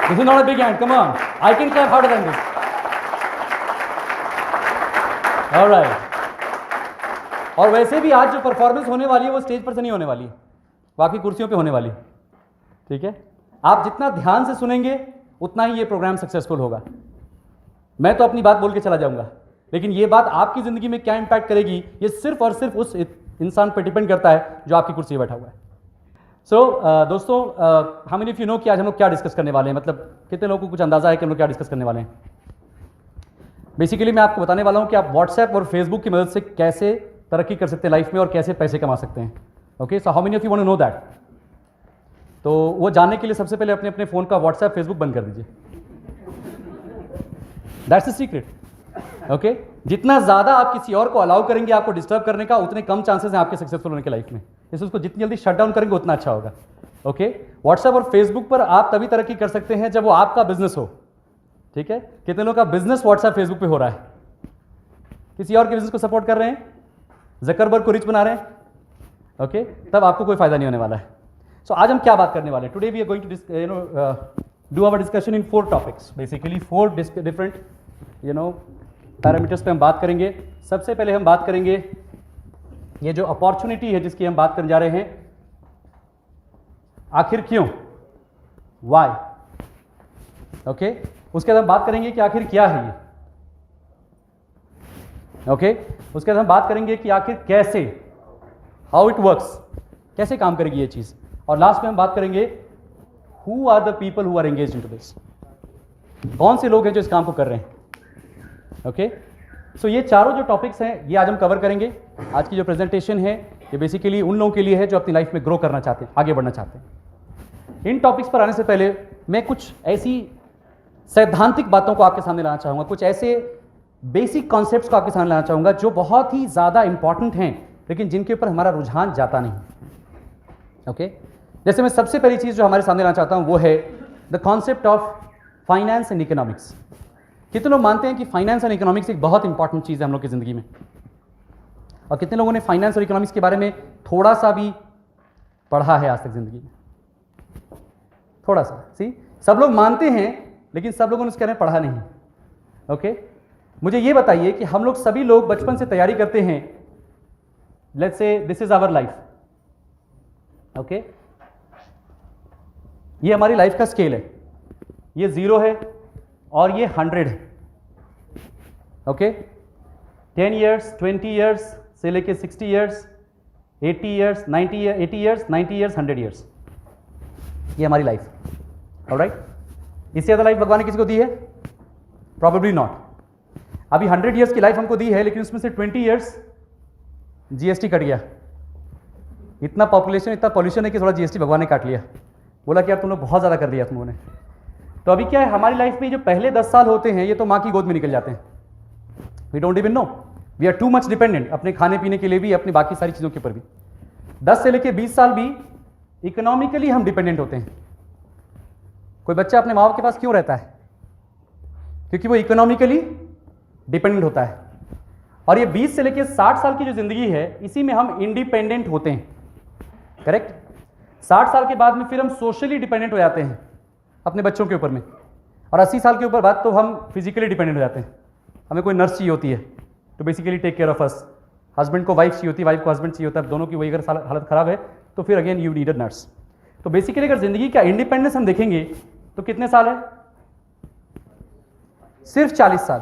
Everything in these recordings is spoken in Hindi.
This is not a big hand. Come on. I can clap harder than this. All right. और वैसे भी आज जो परफॉर्मेंस होने वाली है वो स्टेज पर से नहीं होने वाली है, बाकी कुर्सियों पे होने वाली है। ठीक है, आप जितना ध्यान से सुनेंगे उतना ही ये प्रोग्राम सक्सेसफुल होगा। मैं तो अपनी बात बोल के चला जाऊंगा, लेकिन ये बात आपकी ज़िंदगी में क्या इंपैक्ट करेगी ये सिर्फ और सिर्फ उस इंसान पर डिपेंड करता है जो आपकी कुर्सी पर बैठा हुआ है। सो दोस्तों, how many of you know कि आज हम लोग क्या डिस्कस करने वाले हैं, मतलब कितने लोगों को कुछ अंदाजा है कि हम लोग क्या डिस्कस करने वाले हैं। बेसिकली मैं आपको बताने वाला हूँ कि आप व्हाट्सएप और फेसबुक की मदद से कैसे तरक्की कर सकते हैं लाइफ में और कैसे पैसे कमा सकते हैं। Okay, so how many of you want to know that. तो वो जानने के लिए सबसे पहले अपने अपने फ़ोन का व्हाट्सएप फेसबुक बंद कर दीजिए। That's the secret. ओके, जितना ज़्यादा आप किसी और को अलाउ करेंगे आपको डिस्टर्ब करने का, उतने कम चांसेस हैं आपके सक्सेसफुल होने के लाइफ में। इसलिए उसको जितनी जल्दी शट डाउन करेंगे उतना अच्छा होगा। ओके, व्हाट्सएप और फेसबुक पर आप तभी तरक्की कर सकते हैं जब वो आपका बिजनेस हो। ठीक है, कितने लोगों का बिजनेस व्हाट्सएप फेसबुक पे हो रहा है, किसी और के बिजनेस को सपोर्ट कर रहे हैं, जकरबर्ग को रिच बना रहे हैं। ओके, तब आपको कोई फायदा नहीं होने वाला है। सो आज हम क्या बात करने वाले हैं? Today we are going to do our discussion in 4 topics, basically 4 different parameters पे हम बात करेंगे। सबसे पहले हम बात करेंगे ये जो अपॉर्चुनिटी है जिसकी हम बात करने जा रहे हैं, आखिर क्यों, वाई। ओके, उसके बाद हम बात करेंगे कि आखिर क्या है ये। ओके, उसके बाद हम बात करेंगे कि आखिर कैसे, हाउ इट वर्क्स, कैसे काम करेगी ये चीज। और लास्ट में हम बात करेंगे who are the people who are engaged into this, कौन से लोग हैं जो इस काम को कर रहे हैं। ओके, सो ये चारों जो टॉपिक्स हैं ये आज हम कवर करेंगे। आज की जो प्रेजेंटेशन है ये बेसिकली उन लोगों के लिए है जो अपनी लाइफ में ग्रो करना चाहते हैं, आगे बढ़ना चाहते हैं। इन टॉपिक्स पर आने से पहले मैं कुछ ऐसी सैद्धांतिक बातों को आपके सामने लाना चाहूँगा, कुछ ऐसे बेसिक कॉन्सेप्ट्स को आपके सामने लाना चाहूँगा जो बहुत ही ज़्यादा इंपॉर्टेंट हैं लेकिन जिनके ऊपर हमारा रुझान जाता नहीं। ओके, जैसे मैं सबसे पहली चीज़ जो हमारे सामने लाना चाहता हूँ वो है the concept of finance and economics. कितने लोग मानते हैं कि फाइनेंस एंड इकोनॉमिक्स एक बहुत इंपॉर्टेंट चीज़ है हम लोग की ज़िंदगी में, और कितने लोगों ने फाइनेंस और इकोनॉमिक्स के बारे में थोड़ा सा भी पढ़ा है आज तक ज़िंदगी में? थोड़ा सा। सी, सब लोग मानते हैं लेकिन सब लोगों ने उसके बारे में पढ़ा नहीं। ओके, मुझे ये बताइए कि हम लोग सभी लोग बचपन से तैयारी करते हैं, let's say this is our life. Okay, ये हमारी लाइफ का स्केल है, ये 0 है और ये 100 है। ओके, 10 ईयर्स, 20 ईयर्स से लेके 60 years, 80 years, 90 years, 90 years, 100 years, ये हमारी लाइफ। ऑलराइट, इससे ज़्यादा लाइफ भगवान ने किसी को दी है? Probably not. अभी 100 ईयर्स की लाइफ हमको दी है लेकिन उसमें से 20 ईयर्स जीएसटी कट गया। इतना पॉपुलेशन, इतना पॉल्यूशन है कि थोड़ा जीएसटी भगवान ने काट लिया, बोला कि यार तुम लोग बहुत ज़्यादा कर दिया तुम लोगों ने। तो अभी क्या है, हमारी लाइफ में जो पहले 10 साल होते हैं ये तो माँ की गोद में निकल जाते हैं। We don't even know, we are too much dependent अपने खाने पीने के लिए भी, अपनी बाकी सारी चीज़ों के ऊपर भी। 10 से लेकर 20 साल भी इकोनॉमिकली हम डिपेंडेंट होते हैं। कोई बच्चा अपने माँ बाप के पास क्यों रहता है? क्योंकि वो इकोनॉमिकली डिपेंडेंट होता है। और ये 20 से लेकर 60 साल की जो जिंदगी है इसी में हम इंडिपेंडेंट होते हैं। करेक्ट, 60 साल के बाद में फिर हम सोशली डिपेंडेंट हो जाते हैं अपने बच्चों के ऊपर में, और 80 साल के ऊपर बाद तो हम फिजिकली डिपेंडेंट हो जाते हैं। हमें कोई नर्स चाहिए होती है तो basically take care of us. Husband को वाइफ चाहिए होती है, वाइफ को हस्बैंड चाहिए होता है, दोनों की वही अगर हालत खराब है तो फिर again you need a nurse. तो बेसिकली अगर जिंदगी का इंडिपेंडेंस हम देखेंगे तो कितने साल है? सिर्फ 40 साल।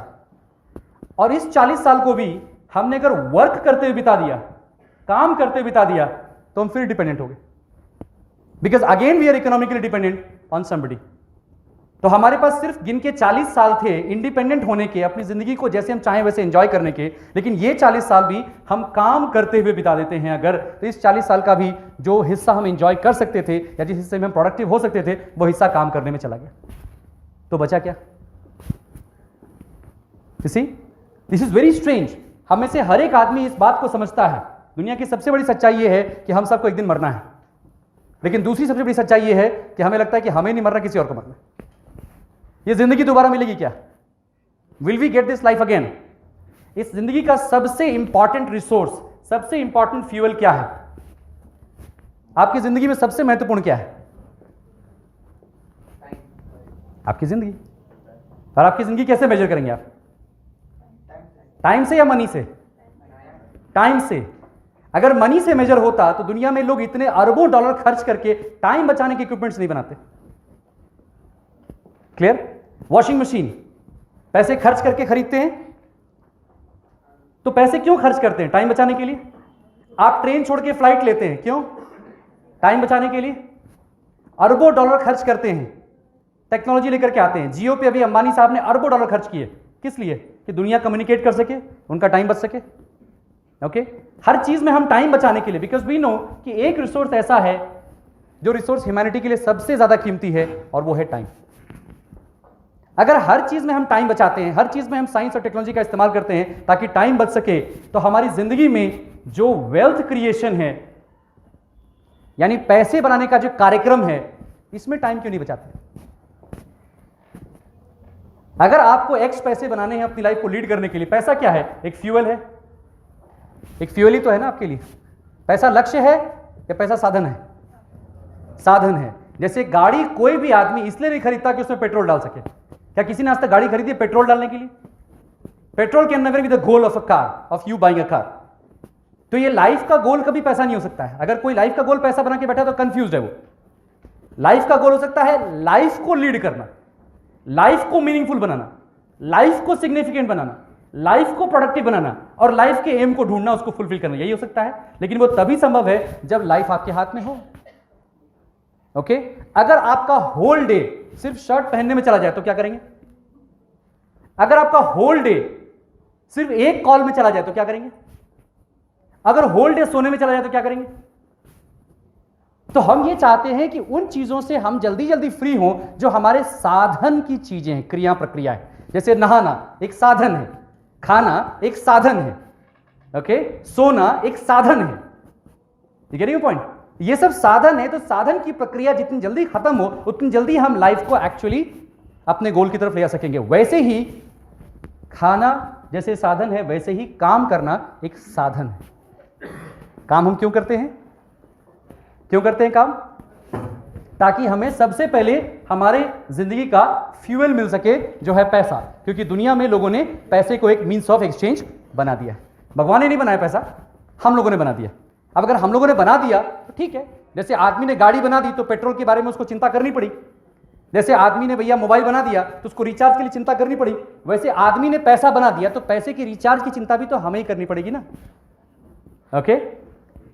और इस 40 साल को भी हमने अगर वर्क करते हुए बिता दिया, काम करते हुए बिता दिया, तो हम फिर डिपेंडेंट हो गए, because again we are economically dependent on somebody. तो हमारे पास सिर्फ गिन के 40 साल थे इंडिपेंडेंट होने के, अपनी जिंदगी को जैसे हम चाहें वैसे एंजॉय करने के, लेकिन ये 40 साल भी हम काम करते हुए बिता देते हैं अगर, तो इस 40 साल का भी जो हिस्सा हम एंजॉय कर सकते थे या जिस हिस्से में हम प्रोडक्टिव हो सकते थे वो हिस्सा काम करने में चला गया, तो बचा क्या? This is very strange. हम में से हर एक आदमी इस बात को समझता है। दुनिया की सबसे बड़ी सच्चाई ये है कि हम सबको एक दिन मरना है, लेकिन दूसरी सबसे बड़ी सच्चाई ये है कि हमें लगता है कि हमें नहीं मरना, किसी और को मरना। ये जिंदगी दोबारा मिलेगी क्या? Will we get this life again? इस जिंदगी का सबसे इंपॉर्टेंट रिसोर्स, सबसे इंपॉर्टेंट फ्यूल क्या है? आपकी जिंदगी में सबसे महत्वपूर्ण क्या है? आपकी जिंदगी। और आपकी जिंदगी कैसे मेजर करेंगे आप? टाइम से या मनी से? टाइम से। अगर मनी से मेजर होता तो दुनिया में लोग इतने अरबों डॉलर खर्च करके टाइम बचाने के इक्विपमेंट्स नहीं बनाते। क्लियर? वॉशिंग मशीन पैसे खर्च करके खरीदते हैं, तो पैसे क्यों खर्च करते हैं? टाइम बचाने के लिए। आप ट्रेन छोड़ के फ्लाइट लेते हैं, क्यों? टाइम बचाने के लिए। अरबों डॉलर खर्च करते हैं, टेक्नोलॉजी लेकर के आते हैं। जियो पे अभी अंबानी साहब ने अरबों डॉलर खर्च किए, किस लिए? कि दुनिया कम्युनिकेट कर सके, उनका टाइम बच सके। ओके, हर चीज में हम टाइम बचाने के लिए, बिकॉज वी नो कि एक रिसोर्स ऐसा है जो रिसोर्स ह्यूमैनिटी के लिए सबसे ज्यादा कीमती है, और वो है टाइम। अगर हर चीज में हम टाइम बचाते हैं, हर चीज में हम साइंस और टेक्नोलॉजी का इस्तेमाल करते हैं ताकि टाइम बच सके, तो हमारी जिंदगी में जो वेल्थ क्रिएशन है, यानी पैसे बनाने का जो कार्यक्रम है, इसमें टाइम क्यों नहीं बचाते? अगर आपको एक्स पैसे बनाने हैं अपनी लाइफ को लीड करने के लिए, पैसा क्या है? एक फ्यूल है, एक फ्यूल ही तो है ना आपके लिए। पैसा लक्ष्य है या पैसा साधन है? साधन है। जैसे गाड़ी कोई भी आदमी इसलिए नहीं खरीदता कि उसमें पेट्रोल डाल सके। क्या किसी ने आज तक गाड़ी खरीदी है पेट्रोल डालने के लिए? Petrol can never be the goal of a car, of you buying a car. तो ये लाइफ का गोल कभी पैसा नहीं हो सकता है। अगर कोई लाइफ का गोल पैसा बना के बैठा तो कंफ्यूज है वो। लाइफ का गोल हो सकता है लाइफ को लीड करना, लाइफ को मीनिंगफुल बनाना, लाइफ को सिग्निफिकेंट बनाना, लाइफ को प्रोडक्टिव बनाना, और लाइफ के एम को ढूंढना, उसको फुलफिल करना। यही हो सकता है, लेकिन वो तभी संभव है जब लाइफ आपके हाथ में हो। ओके, अगर आपका होल डे सिर्फ शर्ट पहनने में चला जाए तो क्या करेंगे? अगर आपका होल डे सिर्फ एक कॉल में चला जाए तो क्या करेंगे? अगर होल डे सोने में चला जाए तो क्या करेंगे? तो हम ये चाहते हैं कि उन चीजों से हम जल्दी जल्दी फ्री हों जो हमारे साधन की चीजें हैं, क्रिया प्रक्रियाएं। जैसे नहाना एक साधन है, खाना एक साधन है, ओके, सोना एक साधन है। You getting point? ये सब साधन है। तो साधन की प्रक्रिया जितनी जल्दी खत्म हो, उतनी जल्दी हम लाइफ को एक्चुअली अपने गोल की तरफ ले जा सकेंगे। वैसे ही खाना जैसे साधन है, वैसे ही काम करना एक साधन है। काम हम क्यों करते हैं? क्यों करते हैं काम? ताकि हमें सबसे पहले हमारे जिंदगी का फ्यूल मिल सके, जो है पैसा। क्योंकि दुनिया में लोगों ने पैसे को एक मीन्स ऑफ एक्सचेंज बना दिया है। भगवान ने नहीं बनाया पैसा, हम लोगों ने बना दिया। अब अगर हम लोगों ने बना दिया तो ठीक है। जैसे आदमी ने गाड़ी बना दी तो पेट्रोल के बारे में उसको चिंता करनी पड़ी। जैसे आदमी ने भैया मोबाइल बना दिया तो उसको रिचार्ज के लिए चिंता करनी पड़ी। वैसे आदमी ने पैसा बना दिया तो पैसे की रिचार्ज की चिंता भी तो हमें ही करनी पड़ेगी ना। ओके,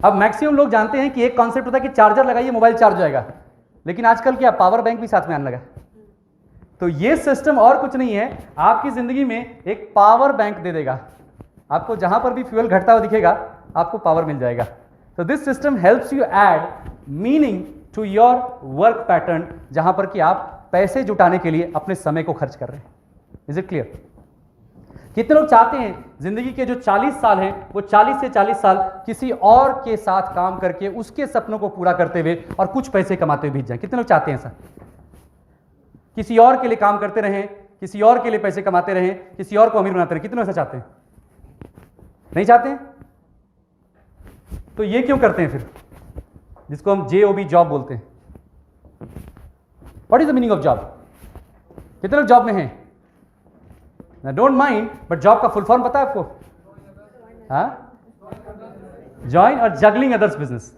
अब मैक्सिमम लोग जानते हैं कि एक कॉन्सेप्ट होता है कि चार्जर लगाइए मोबाइल चार्ज हो जाएगा, लेकिन आजकल क्या पावर बैंक भी साथ में आने लगा। तो ये सिस्टम और कुछ नहीं है, आपकी जिंदगी में एक पावर बैंक दे देगा। आपको जहां पर भी फ्यूल घटता हुआ दिखेगा आपको पावर मिल जाएगा। तो this system helps you add meaning to your work pattern, जहां पर कि आप पैसे जुटाने के लिए अपने समय को खर्च कर रहे हैं। Is it clear? कितने लोग चाहते हैं जिंदगी के जो 40 साल हैं वो 40 से 40 साल किसी और के साथ काम करके उसके सपनों को पूरा करते हुए और कुछ पैसे कमाते हुए बीत जाएं? कितने लोग चाहते हैं ऐसा? किसी और के लिए काम करते रहें, किसी और के लिए पैसे कमाते रहें, किसी और को अमीर बनाते रहें। कितने लोग ऐसा चाहते हैं? नहीं चाहते हैं? तो ये क्यों करते हैं फिर, जिसको हम JOB जॉब बोलते हैं? What is the meaning of job? कितने लोग जॉब में हैं? डोंट माइंड, बट जॉब का फुल फॉर्म पता है आपको? हाँ, ज्वाइन और जगलिंग अदर्स बिजनेस,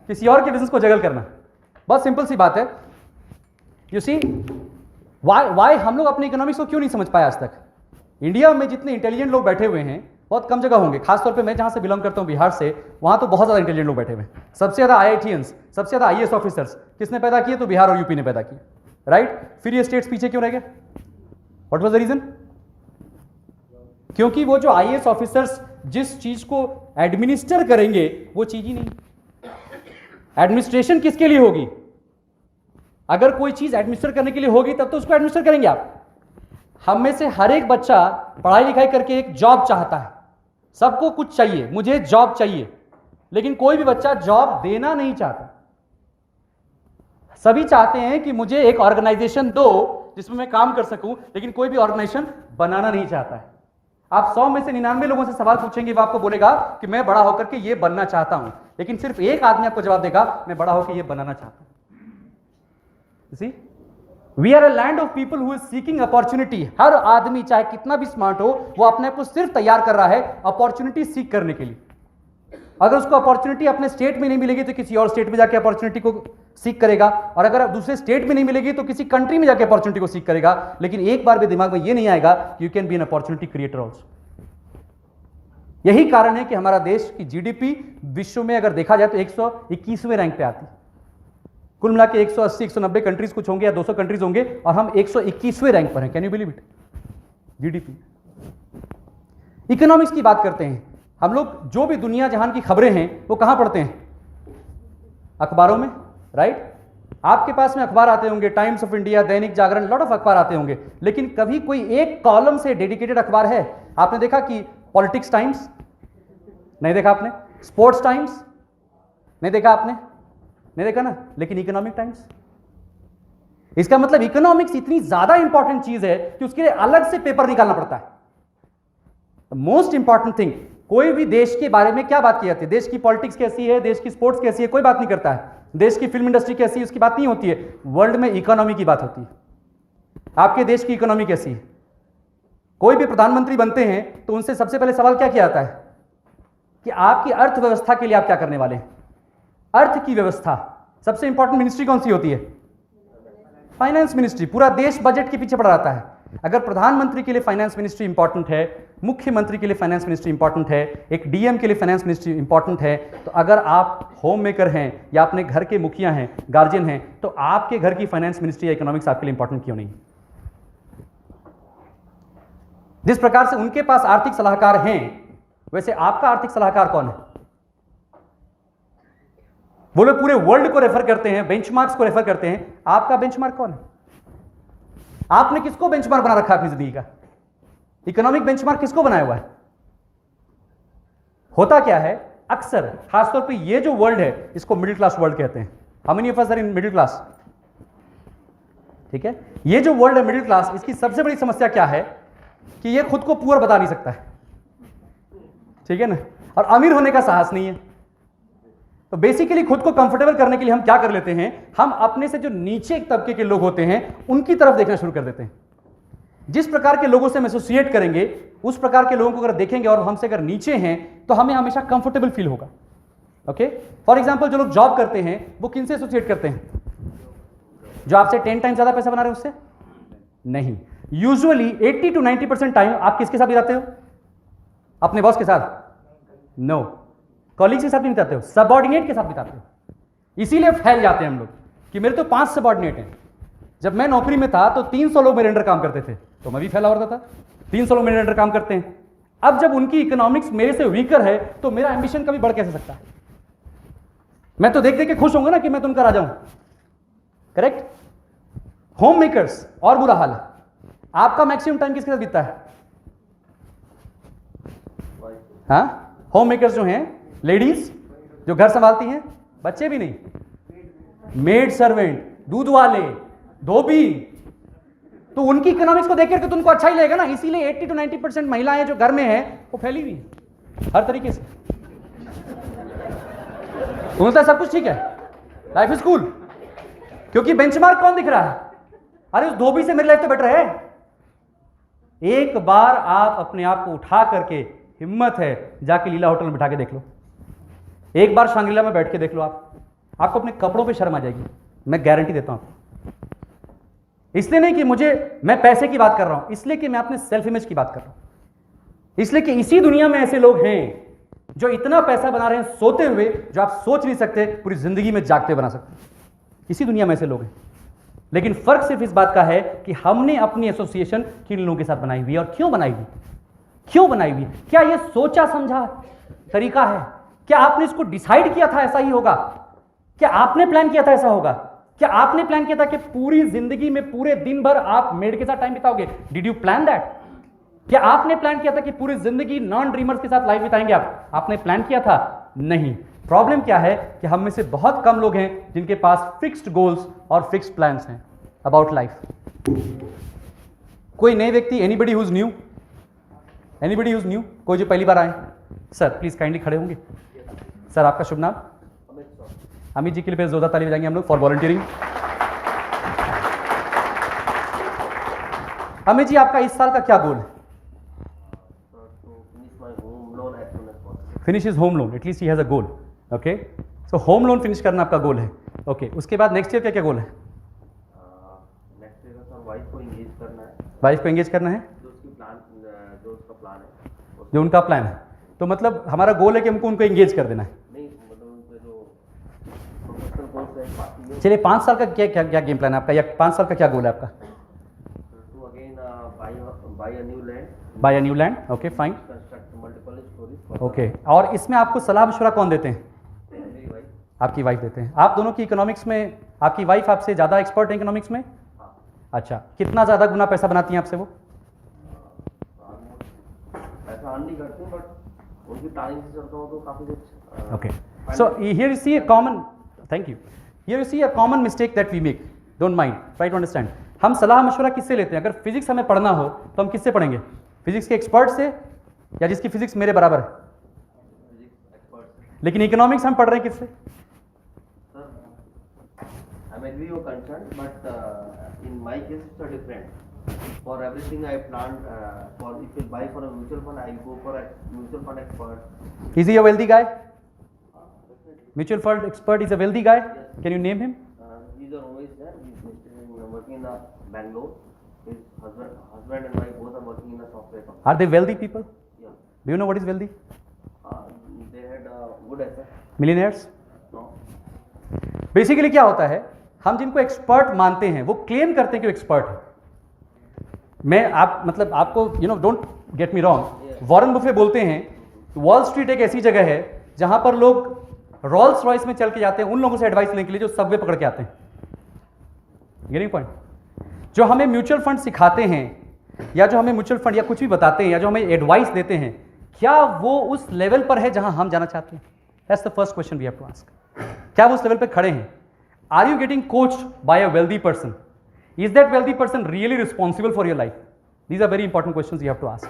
किसी और के बिजनेस को जगल करना। बहुत सिंपल सी बात है। यू सी वाई हम लोग अपने इकोनॉमिक्स को क्यों नहीं समझ पाए आज तक? इंडिया में जितने इंटेलिजेंट लोग बैठे हुए हैं बहुत कम जगह होंगे। खासतौर पे मैं जहां से बिलोंग करता हूं, बिहार से, वहां तो बहुत ज्यादा इंटेलिजेंट लोग बैठे हुए हैं। सबसे ज्यादा IITians, सबसे ज्यादा IAS ऑफिसर्स किसने पैदा किए? तो बिहार और यूपी ने पैदा किए, राइट? फिर ये स्टेट्स पीछे क्यों रह गए? What was the reason? क्योंकि वो जो IAS ऑफिसर्स जिस चीज को एडमिनिस्टर करेंगे वो चीज ही नहीं। एडमिनिस्ट्रेशन किसके लिए होगी? अगर कोई चीज एडमिनिस्टर करने के लिए होगी तब तो उसको एडमिनिस्टर करेंगे आप। हम में से हर एक बच्चा पढ़ाई लिखाई करके एक जॉब चाहता है। सबको कुछ चाहिए, मुझे जॉब चाहिए, लेकिन कोई भी बच्चा जॉब देना नहीं चाहता। सभी चाहते हैं कि मुझे एक ऑर्गेनाइजेशन दो जिसमें मैं काम कर सकूं, लेकिन कोई भी ऑर्गेनाइजेशन बनाना नहीं चाहता है। आप 100 में से 99 लोगों से सवाल पूछेंगे, वो आपको बोलेगा कि मैं बड़ा होकर के ये बनना चाहता हूं, लेकिन सिर्फ एक आदमी आपको जवाब देगा मैं बड़ा होकर ये बनाना चाहता हूं। See? We are a land of people who is seeking opportunity. हर आदमी चाहे कितना भी स्मार्ट हो, वो अपने आप को सिर्फ तैयार कर रहा है अपॉर्चुनिटी सीख करने के लिए। अगर उसको अपॉर्चुनिटी अपने स्टेट में नहीं मिलेगी तो किसी और स्टेट में जाके अपॉर्चुनिटी को सीख करेगा, और अगर दूसरे स्टेट में नहीं मिलेगी तो किसी कंट्री में जाके अपॉर्चुनिटी को सीख करेगा। लेकिन एक बार भी दिमाग में ये नहीं आएगा कि you can B an opportunity creator also. यही कारण है कि हमारा देश की जीडीपी विश्व में अगर देखा जाए तो 121वें रैंक पे आती है। कुल मिला के 180 190 कंट्रीज कुछ होंगे या 200 कंट्रीज होंगे, और हम 121वें रैंक पर हैं। Can you believe it? GDP. Economics की बात करते हैं हम लोग। जो भी दुनिया जहान की खबरें हैं वो कहां पढ़ते हैं? अखबारों में, राइट? आपके पास में अखबार आते होंगे, times of India, Dainik Jagran, lot of अखबार आते होंगे। लेकिन कभी कोई एक कॉलम से डेडिकेटेड अखबार है? आपने देखा कि पॉलिटिक्स टाइम्स नहीं देखा आपने? स्पोर्ट्स टाइम्स नहीं देखा आपने? नहीं देखा ना? लेकिन इकोनॉमिक टाइम्स। इसका मतलब इकोनॉमिक्स इतनी ज्यादा इंपॉर्टेंट चीज है कि उसके लिए अलग से पेपर निकालना पड़ता है। मोस्ट इंपॉर्टेंट थिंग, कोई भी देश के बारे में क्या बात की जाती है? देश की पॉलिटिक्स कैसी है, देश की स्पोर्ट्स कैसी है, कोई बात नहीं करता है। देश की फिल्म इंडस्ट्री कैसी है, उसकी बात नहीं होती है। वर्ल्ड में इकोनॉमी की बात होती है। आपके देश की इकोनॉमी कैसी है? कोई भी प्रधानमंत्री बनते हैं तो उनसे सबसे पहले सवाल क्या किया जाता है कि आपकी अर्थव्यवस्था के लिए आप क्या करने वाले हैं? अर्थ की व्यवस्था। सबसे इंपॉर्टेंट मिनिस्ट्री कौन सी होती है? Finance ministry. पूरा देश बजट के पीछे पड़ा रहता है। अगर प्रधानमंत्री के लिए फाइनेंस मिनिस्ट्री इंपॉर्टेंट है, मुख्यमंत्री के लिए फाइनेंस मिनिस्ट्री इंपॉर्टेंट है, एक डीएम के लिए फाइनेंस मिनिस्ट्री इंपॉर्टेंट है, तो अगर आप होम मेकर हैं या अपने घर के मुखिया हैं, गार्जियन हैं, तो आपके घर की फाइनेंस मिनिस्ट्री या इकोनॉमिक्स आपके लिए इंपॉर्टेंट क्यों नहीं? जिस प्रकार से उनके पास आर्थिक सलाहकार हैं, वैसे आपका आर्थिक सलाहकार कौन है? वो लोग पूरे वर्ल्ड को रेफर करते हैं, बेंचमार्क्स को रेफर करते हैं। आपका बेंचमार्क कौन है? आपने किसको बेंचमार्क बना रखा है अपनी जिंदगी का? इकोनॉमिक बेंचमार्क किसको बनाया हुआ है? होता क्या है अक्सर, खासतौर पे ये जो वर्ल्ड है इसको मिडिल क्लास वर्ल्ड कहते हैं। How many of us are in middle class? ठीक है, ये जो वर्ल्ड है मिडिल क्लास, इसकी सबसे बड़ी समस्या क्या है कि ये खुद को पुअर बता नहीं सकता है। ठीक है ना? और अमीर होने का साहस नहीं है। तो बेसिकली खुद को कंफर्टेबल करने के लिए हम क्या कर लेते हैं, हम अपने से जो नीचे तबके के लोग होते हैं उनकी तरफ देखना शुरू कर देते हैं। जिस प्रकार के लोगों से हम एसोसिएट करेंगे, उस प्रकार के लोगों को अगर देखेंगे और हमसे अगर नीचे हैं तो हमें हमेशा कंफर्टेबल फील होगा। ओके, फॉर एग्जांपल जो लोग जॉब करते हैं वो किनसे एसोसिएट करते हैं? जो आपसे 10 टाइम ज्यादा पैसा बना रहे हैं उससे? नहीं। यूजुअली 80 to 90% टाइम आप किसके साथ बिताते हो? अपने बॉस के साथ? नो। कॉलीग के साथ भी बिताते हो, सबऑर्डिनेट के साथ बिताते हो। इसीलिए फैल जाते हैं हम लोग कि मेरे तो 5 सबऑर्डिनेट हैं। जब मैं नौकरी में था तो 300 लोग मेरे अंडर काम करते थे, तो मैं भी फैला होता था। 300 लोग मेरे अंडर काम करते हैं। अब जब उनकी इकोनॉमिक्स मेरे से वीकर है तो मेरा एम्बिशन कभी बढ़ कैसे सकता है? मैं तो देख देख के खुश होऊंगा ना कि मैं तो उनका राजा हूं। करेक्ट? होम मेकर्स और बुरा हाल है। आपका मैक्सिमम टाइम किसके साथ बीतता है? हाँ, होम मेकर्स जो हैं, लेडीज जो घर संभालती हैं, बच्चे भी नहीं, मेड सर्वेंट, दूध वाले, धोबी, तो उनकी इकोनॉमिक्स को देख करके तुमको अच्छा ही लगेगा ना। इसीलिए 80 to 90% महिलाएं जो घर में हैं वो फैली हुई है हर तरीके से। उनका सब कुछ ठीक है, लाइफ इज कूल, क्योंकि बेंचमार्क कौन दिख रहा है? अरे उस धोबी से मेरी लाइफ तो बेटर है। एक बार आप अपने आप को उठा करके, हिम्मत है, जाके लीला होटल में बिठा के देख लो। एक बार शांग्रीला में बैठ के देख लो, आपको अपने कपड़ों पे शर्म आ जाएगी, मैं गारंटी देता हूं आपको। इसलिए नहीं कि मैं पैसे की बात कर रहा हूं, इसलिए कि मैं अपने सेल्फ इमेज की बात कर रहा हूं। इसलिए कि इसी दुनिया में ऐसे लोग हैं जो इतना पैसा बना रहे हैं सोते हुए, जो आप सोच नहीं सकते पूरी जिंदगी में जागते बना सकते। इसी दुनिया में ऐसे लोग हैं। लेकिन फर्क सिर्फ इस बात का है कि हमने अपनी एसोसिएशन किन लोगों के साथ बनाई हुई है और क्यों बनाई हुई? क्यों बनाई हुई? क्या यह सोचा समझा तरीका है? क्या आपने इसको डिसाइड किया था ऐसा ही होगा? क्या आपने प्लान किया था ऐसा होगा? क्या आपने प्लान किया था कि पूरी जिंदगी में पूरे दिन भर आप मेड के साथ टाइम बिताओगे? Did you plan that? क्या आपने प्लान किया था कि पूरी जिंदगी नॉन ड्रीमर्स के साथ लाइफ बिताएंगे आप? आपने प्लान किया था? नहीं। प्रॉब्लम क्या है कि हम में से बहुत कम लोग हैं जिनके पास फिक्स्ड गोल्स और फिक्स्ड प्लान्स हैं अबाउट लाइफ। कोई नए व्यक्ति, anybody who is new, anybody who is new, कोई जो पहली बार आए? सर प्लीज काइंडली खड़े होंगे। सर आपका शुभ नाम? अमित जी के लिए जोरदार ताली बजाएंगे हम लोग फॉर वॉलंटियरिंग। अमित जी आपका इस साल का क्या गोल है? Finish is home loan, at least he has a goal. Okay, so home loan finish करना आपका गोल है. ओके, उसके बाद नेक्स्ट ईयर क्या गोल है? नेक्स्ट ईयर सर वाइफ को एंगेज करना है. वाइफ को एंगेज करना है, जो उसका प्लान है. जो उनका प्लान है. तो मतलब हमारा गोल है कि हमको उनको एंगेज कर देना है. नहीं मतलब उनके जो प्रोफेशनल गोल्स है बाकी है. चलिए 5 साल का क्या गेम प्लान है आपका, या 5 साल का क्या गोल है आपका? To again buy a new land. Buy a new land. Okay fine. Construct multiple storeys. Okay, और इसमें आपको सलाह मशवरा कौन देते हैं? मेरी वाइफ. आपकी वाइफ देते हैं. आप दोनों की इकोनॉमिक्स में आपकी वाइफ आपसे ज़्यादा एक्सपर्ट है इकोनॉमिक्स में? हाँ. अच्छा, कितना ज़्यादा गुना पैसा बनाती हैं आपसे वो? पैसा अर्न नहीं करते बट उनकी प्लानिंग से चलता हूँ तो काफ़ी अच्छा. Okay. So here you see a common, thank you. Here you see a common mistake that we make. Don't mind. Try to understand. हम सलाह मशवरा किससे लेते हैं? अगर फिजिक्स हमें पढ़ना हो तो हम किससे पढ़ेंगे? फिजिक्स के एक्सपर्ट से, या जिसकी फिजिक्स मेरे बराबर है? लेकिन इकोनॉमिक्स हम पढ़ रहे हैं किससे? Sir, I agree your concern, but in my case it's different. For everything I planned, for if you buy for a mutual fund, I go for a mutual fund expert. Is he a wealthy guy? Mutual fund expert is a wealthy guy? Can you name him? He's a always there. He's working in Bangalore. His husband and wife both are working in a software company. Are they wealthy people? Yeah. Do you know what is wealthy? They had good asset. Millionaires? No. Basically क्या होता है, हम जिनको एक्सपर्ट मानते हैं वो क्लेम करते हैं कि वो एक्सपर्ट है. मैं आप मतलब आपको don't get me wrong, Warren Buffett बोलते हैं वॉल स्ट्रीट एक ऐसी जगह है जहां पर लोग रोल्स रॉयस में चल के जाते हैं उन लोगों से एडवाइस लेने के लिए जो सबवे पकड़ के आते हैं. Getting point? जो हमें म्यूचुअल फंड सिखाते हैं या जो हमें म्यूचुअल फंड या कुछ भी बताते हैं या जो हमें एडवाइस देते हैं, क्या वो उस लेवल पर है जहां हम जाना चाहते हैं? That's the first question we have to ask. क्या वो उस लेवल पे खड़े हैं? Are you getting coached by a wealthy person? Is that wealthy person really responsible for your life? These are very important questions you have to ask.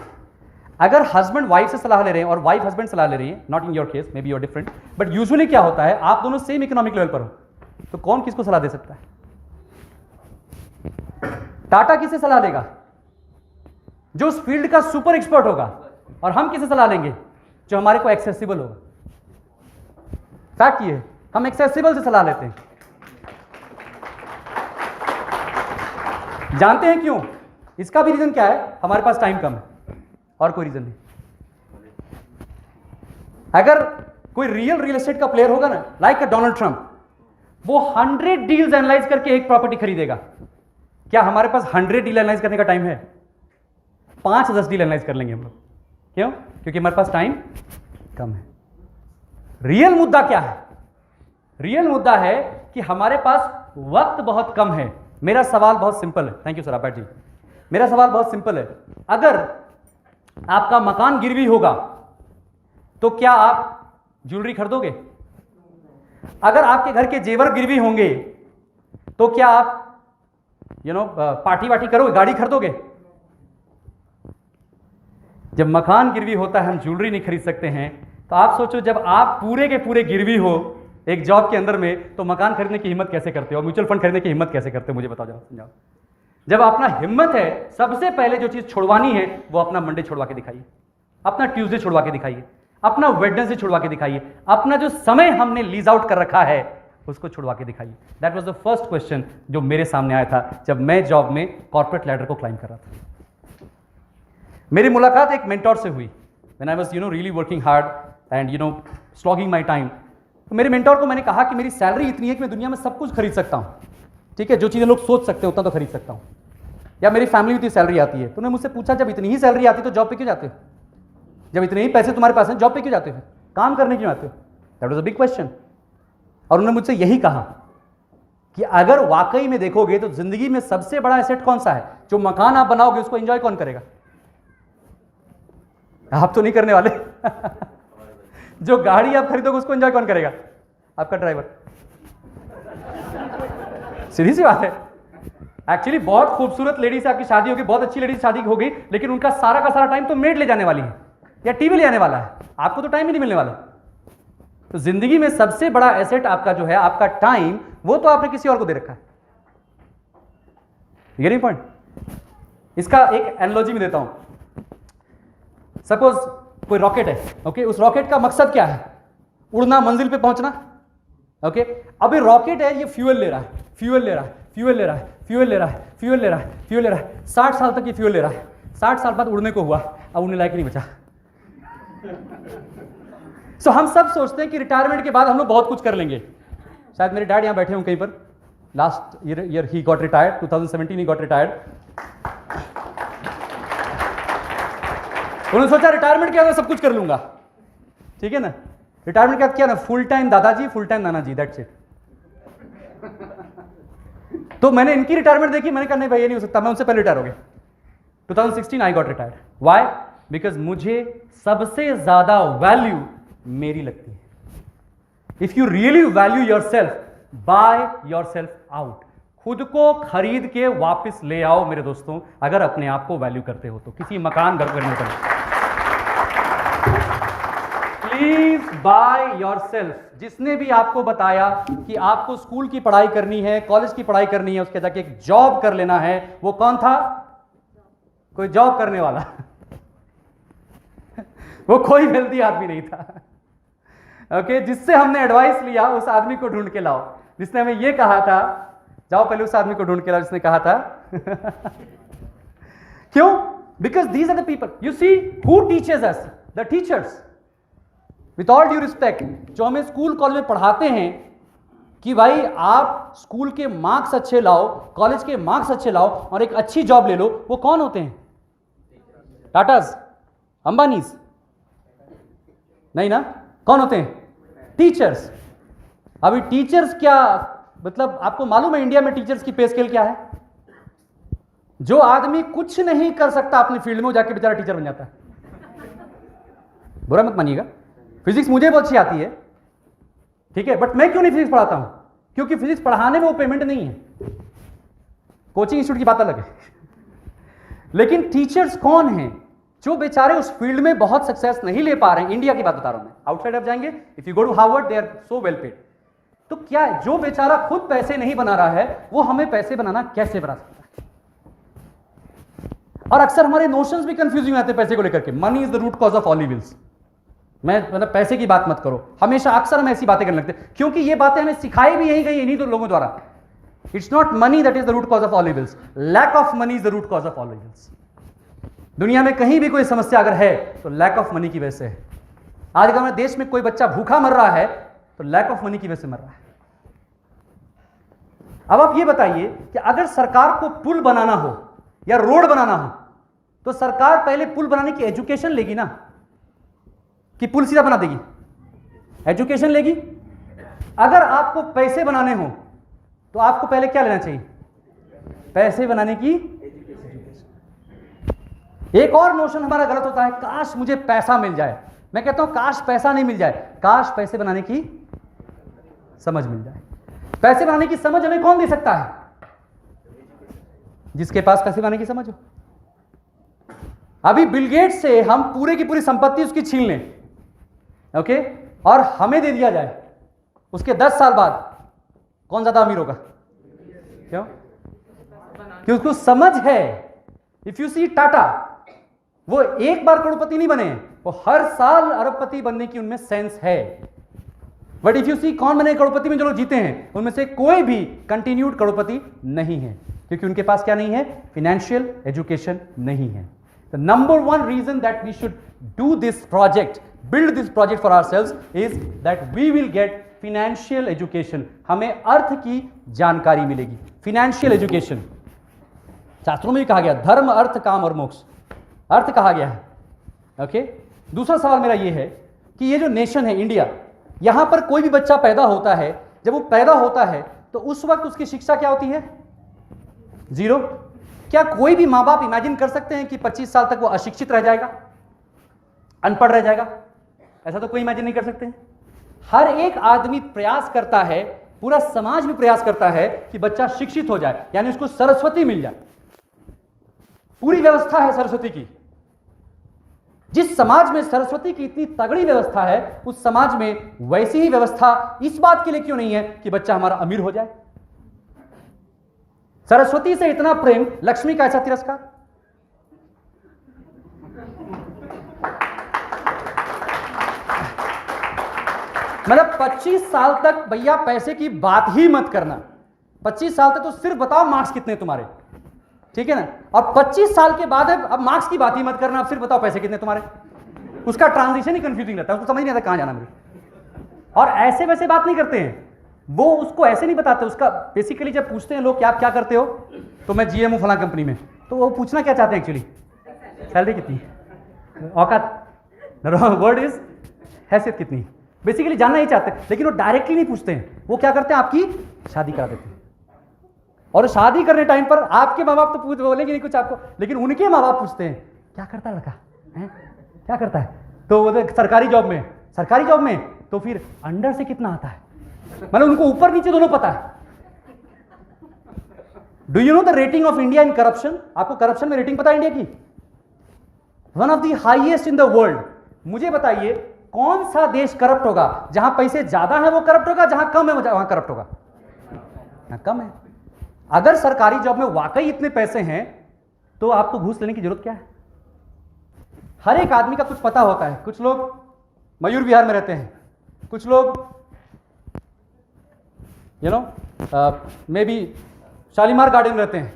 अगर हस्बैंड वाइफ से सलाह ले रहे हैं और वाइफ हस्बैंड सलाह ले रही है, not in your case, maybe you're different, but usually क्या होता है, आप दोनों सेम इकोनॉमिक लेवल पर हो, तो कौन किसको सलाह दे सकता है? टाटा किसे सलाह देगा? जो उस फील्ड का सुपर एक्सपर्ट होगा. और हम किसे सलाह लेंगे? जो हमारे को एक्सेसिबल होगा. फैक्ट ये है, हम एक्सेसिबल से सलाह लेते हैं. जानते हैं क्यों? इसका भी रीजन क्या है? हमारे पास टाइम कम है, और कोई रीजन नहीं. अगर कोई रियल एस्टेट का प्लेयर होगा ना, लाइक डोनाल्ड ट्रंप, वो 100 डील्स एनालाइज करके एक प्रॉपर्टी खरीदेगा. क्या हमारे पास 100 डील एनालाइज करने का टाइम है? 5-10 डील एनालाइज कर लेंगे हम लोग. क्यों? क्योंकि हमारे पास टाइम कम है. रियल मुद्दा क्या है? रियल मुद्दा है कि हमारे पास वक्त बहुत कम है. मेरा सवाल बहुत सिंपल है. थैंक यू सर आपाट जी. मेरा सवाल बहुत सिंपल है. अगर आपका मकान गिरवी होगा तो क्या आप ज्वेलरी खरीदोगे? अगर आपके घर के जेवर गिरवी होंगे तो क्या आप पार्टी वार्टी करोगे, गाड़ी खरीदोगे? जब मकान गिरवी होता है हम ज्वेलरी नहीं खरीद सकते हैं. तो आप सोचो, जब आप पूरे के पूरे गिरवी हो एक जॉब के अंदर में, तो मकान खरीदने की हिम्मत कैसे करते हो? म्यूचुअल फंड खरीदने की हिम्मत कैसे करते हो? मुझे बताओ जरा, समझाओ. जब अपना हिम्मत है, सबसे पहले जो चीज छुड़वानी है वो अपना मंडे छुड़वा के दिखाइए, अपना ट्यूसडे छुड़वा के दिखाइए, अपना वेडनेसडे छुड़वा के दिखाइए, अपना जो समय हमने लीज आउट कर रखा है उसको छुड़वा के दिखाइए. That was the first question जो मेरे सामने आया था जब मैं जॉब में कॉर्पोरेट लैडर को क्लाइंब कर रहा था. मेरी मुलाकात एक मेंटोर से हुई when I was really working hard and slogging my time. तो मेरे मेंटोर को मैंने कहा कि मेरी सैलरी इतनी है कि मैं दुनिया में सब कुछ खरीद सकता हूँ. ठीक है, जो चीज़ें लोग सोच सकते हैं उतना तो खरीद सकता हूँ, या मेरी फैमिली इतनी सैलरी आती है. तो उन्होंने मुझसे पूछा, जब इतनी ही सैलरी आती है तो जॉब पे क्यों जाते हो? जब इतने ही पैसे तुम्हारे पास हैं जॉब पे क्यों जाते हो? काम करने क्यों आते हो? That was a big question. और उन्होंने मुझसे यही कहा कि अगर वाकई में देखोगे तो जिंदगी में सबसे बड़ा एसेट कौन सा है? जो मकान आप बनाओगे उसको एंजॉय कौन करेगा? आप तो नहीं करने वाले. जो गाड़ी आप खरीदोगे उसको एंजॉय कौन करेगा? आपका ड्राइवर. सीधी सी बात है. एक्चुअली बहुत खूबसूरत लेडी से आपकी शादी होगी, बहुत अच्छी लेडी से शादी होगी, लेकिन उनका सारा का सारा टाइम तो मेड ले जाने वाली है या टीवी ले आने वाला है. आपको तो टाइम ही नहीं मिलने वाला. तो जिंदगी में सबसे बड़ा एसेट आपका जो है, आपका टाइम, वो तो आपने किसी और को दे रखा है. Getting point? इसका एक एनालॉजी में देता हूं। सपोज कोई रॉकेट है, ओके, उस रॉकेट का मकसद क्या है? उड़ना, मंजिल पे पहुंचना, ओके। अभी रॉकेट है, ये फ्यूल ले रहा है, फ्यूल ले रहा है, फ्यूल ले रहा है, फ्यूल ले रहा है, फ्यूल ले रहा है, फ्यूल ले रहा है, 60 साल तक ये फ्यूल ले रहा है। 60 साल बाद उड़ने को हुआ, अब उड़ने लायक नहीं बचा। सो हम सब सोचते हैं कि रिटायरमेंट के बाद हम लोग बहुत कुछ कर लेंगे। शायद मेरे डैड यहां बैठे हों कहीं पर, last year he got retired, 2017 he got retired. उन्होंने सोचा रिटायरमेंट के बाद सब कुछ कर लूंगा, ठीक है ना। रिटायरमेंट के बाद क्या ना, फुल टाइम दादाजी, full time Nana ji, that's it. तो मैंने इनकी रिटायरमेंट देखी, मैंने कहा नहीं भाई ये नहीं हो सकता, मैं उनसे पहले रिटायर हो गया। 2016 I got retired. Why? Because मुझे सबसे ज्यादा वैल्यू मेरी लगती है। If you really value your self, by your self out. खुद को खरीद के वापस ले आओ मेरे दोस्तों, अगर अपने आप को वैल्यू करते हो तो। किसी मकान घर करने का प्लीज बाय योर सेल्फ। जिसने भी आपको बताया कि आपको स्कूल की पढ़ाई करनी है, कॉलेज की पढ़ाई करनी है, उसके जाके एक जॉब कर लेना है, वो कौन था? कोई जॉब करने वाला। वो कोई वेल्दी आदमी नहीं था, ओके। जिससे हमने एडवाइस लिया उस आदमी को ढूंढ के लाओ, जिसने हमें ये कहा था, जाओ पहले उस आदमी को ढूंढ के लाओ जिसने कहा था। क्यों? Because these are the people, you see, who teaches us? The teachers. With all due respect, जो हमें स्कूल कॉलेज में पढ़ाते हैं कि भाई आप स्कूल के मार्क्स अच्छे लाओ, कॉलेज के मार्क्स अच्छे लाओ और एक अच्छी जॉब ले लो, वो कौन होते हैं? टाटाज, अंबानीज? नहीं ना। कौन होते हैं? टीचर्स। अभी टीचर्स क्या मतलब, आपको मालूम है इंडिया में टीचर्स की पे स्केल क्या है? जो आदमी कुछ नहीं कर सकता अपनी फील्ड में, वो जाके बेचारा टीचर बन जाता है। बुरा मत मानिएगा, फिजिक्स मुझे बहुत अच्छी आती है, ठीक है, बट मैं क्यों नहीं फिजिक्स पढ़ाता हूं? क्योंकि फिजिक्स पढ़ाने में वो पेमेंट नहीं है। कोचिंग इंस्टीट्यूट की बात अलग है। लेकिन टीचर्स कौन हैं? जो बेचारे उस फील्ड में बहुत सक्सेस नहीं ले पा रहे हैं। इंडिया की बात बता रहा हूं मैं, आउटसाइड आप जाएंगे, if you go to Harvard, they are so well paid. तो क्या जो बेचारा खुद पैसे नहीं बना रहा है, वो हमें पैसे बनाना कैसे बना सकता है? और अक्सर हमारे नोशंस भी कंफ्यूजिंग आते हैं पैसे को लेकर के। Money is the root cause of all evils. मैं मतलब पैसे की बात मत करो, हमेशा अक्सर हम ऐसी बातें करने लगते हैं, क्योंकि ये बातें हमें सिखाई भी यही गई इन्हीं तो लोगों द्वारा। It's not money that is the root cause of all evils, lack of money is the root cause of all evils. दुनिया में कहीं भी कोई समस्या अगर है तो लैक ऑफ मनी की वजह से है। आज अगर हमारे देश में कोई बच्चा भूखा मर रहा है तो लैक ऑफ मनी की वजह से मर रहा है। अब आप ये बताइए कि अगर सरकार को पुल बनाना हो या रोड बनाना हो, तो सरकार पहले पुल बनाने की एजुकेशन लेगी ना, कि पुल सीधा बना देगी? एजुकेशन लेगी। अगर आपको पैसे बनाने हो तो आपको पहले क्या लेना चाहिए? पैसे बनाने की एजुकेशन। एक और नोशन हमारा गलत होता है, काश मुझे पैसा मिल जाए। मैं कहता हूं काश पैसा नहीं मिल जाए, काश पैसे बनाने की समझ मिल जाए। पैसे बनाने की समझ हमें कौन दे सकता है? जिसके पास पैसे बनाने की समझ हो। अभी बिल गेट्स से हम पूरे की पूरी संपत्ति उसकी छीन लें, ओके, और हमें दे दिया जाए, उसके 10 साल बाद कौन ज्यादा अमीर होगा? क्यों? कि उसको समझ है। इफ यू सी टाटा, वो एक बार करोड़पति नहीं बने, वो हर साल अरबपति बनने की उनमें सेंस है। बट इफ यू सी कौन बने करोड़पति में, जो लोग जीते हैं उनमें से कोई भी कंटिन्यूड करोड़पति नहीं है, क्योंकि उनके पास क्या नहीं है? फिनेंशियल एजुकेशन नहीं है। The number one reason that we should do this project, build this project for ourselves, is that we will get financial education. हमें अर्थ की जानकारी मिलेगी। financial education, शास्त्रों में भी कहा गया धर्म, अर्थ, काम और मोक्ष। अर्थ कहा गया है, ओके। दूसरा सवाल मेरा ये है कि ये जो नेशन है इंडिया, यहां पर कोई भी बच्चा पैदा होता है, जब वो पैदा होता है तो उस वक्त उसकी शिक्षा क्या होती है? 0। क्या कोई भी माँ बाप इमेजिन कर सकते हैं कि 25 साल तक वो अशिक्षित रह जाएगा, अनपढ़ रह जाएगा? ऐसा तो कोई इमेजिन नहीं कर सकते हैं। हर एक आदमी प्रयास करता है, पूरा समाज भी प्रयास करता है कि बच्चा शिक्षित हो जाए, यानी उसको सरस्वती मिल जाए। पूरी व्यवस्था है सरस्वती की। जिस समाज में सरस्वती की इतनी तगड़ी व्यवस्था है, उस समाज में वैसी ही व्यवस्था इस बात के लिए क्यों नहीं है कि बच्चा हमारा अमीर हो जाए? सरस्वती से इतना प्रेम, लक्ष्मी का ऐसा तिरस्कार। मतलब 25 साल तक भैया पैसे की बात ही मत करना। 25 साल तक तो सिर्फ बताओ मार्क्स कितने तुम्हारे, ठीक है ना। और 25 साल के बाद अब मार्क्स की बात ही मत करना, अब सिर्फ बताओ पैसे कितने तुम्हारे। उसका ट्रांजिशन ही कंफ्यूजिंग रहता है, उसको समझ नहीं आता कहां जाना मुझे। और ऐसे वैसे बात नहीं करते हैं वो, उसको ऐसे नहीं बताते। उसका बेसिकली जब पूछते हैं लोग कि आप क्या करते हो, तो मैं जीएम हूं फलां कंपनी में, तो वो पूछना क्या चाहते हैं एक्चुअली, सैलरी कितनी, औकात, वर्ड इज हैसियत कितनी, बेसिकली जानना ही चाहते हैं। लेकिन वो डायरेक्टली नहीं पूछते हैं, वो क्या करते हैं, आपकी शादी करा देते हैं। और शादी करने टाइम पर आपके माँ बाप तो पूछ बोलेंगे नहीं कुछ आपको, लेकिन उनके माँ बाप पूछते हैं क्या करता है लड़का, क्या करता है, तो वो सरकारी जॉब में, सरकारी जॉब में, तो फिर अंडर से कितना आता है, मतलब उनको ऊपर नीचे दोनों पता है। Do you know the rating of India in corruption? आपको करप्शन में रेटिंग पता है इंडिया की? One of the highest in the world. मुझे बताइए कौन सा देश करप्ट होगा? जहां पैसे ज्यादा है वो करप्ट होगा, जहां कम है वहां करप्ट होगा? कम है। अगर सरकारी जॉब में वाकई इतने पैसे हैं तो आपको घूस लेने की जरूरत क्या है? हर एक आदमी का कुछ पता होता है। कुछ लोग मयूर विहार में रहते हैं, कुछ लोग you know may be Shalimar garden में रहते हैं,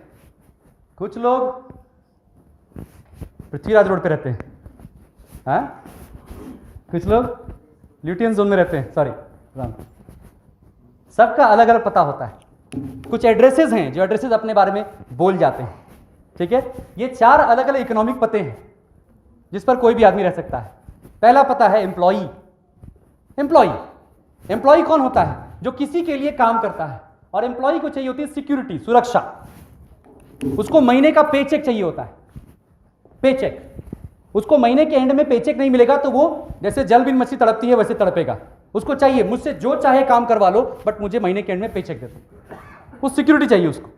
कुछ लोग पृथ्वीराज रोड पे रहते हैं, हाँ? कुछ लोग ल्यूटियन जोन में रहते हैं, सॉरी राम। सबका अलग अलग पता होता है। कुछ एड्रेसेस हैं जो एड्रेसेस अपने बारे में बोल जाते हैं, ठीक है। ये 4 अलग अलग इकोनॉमिक पते हैं जिस पर कोई भी आदमी रह सकता है। पहला पता है एम्प्लॉई। एम्प्लॉई कौन होता है? जो किसी के लिए काम करता है, और एम्प्लॉई को चाहिए होती है सिक्योरिटी, सुरक्षा। उसको महीने का पे चेक चाहिए होता है, पे चेक। उसको महीने के एंड में पे चेक नहीं मिलेगा तो वो जैसे जल बिन मछली तड़पती है वैसे तड़पेगा। उसको चाहिए मुझसे जो चाहे काम करवा लो, बट मुझे महीने के एंड में पे चेक दे दो। वो सिक्योरिटी चाहिए उसको।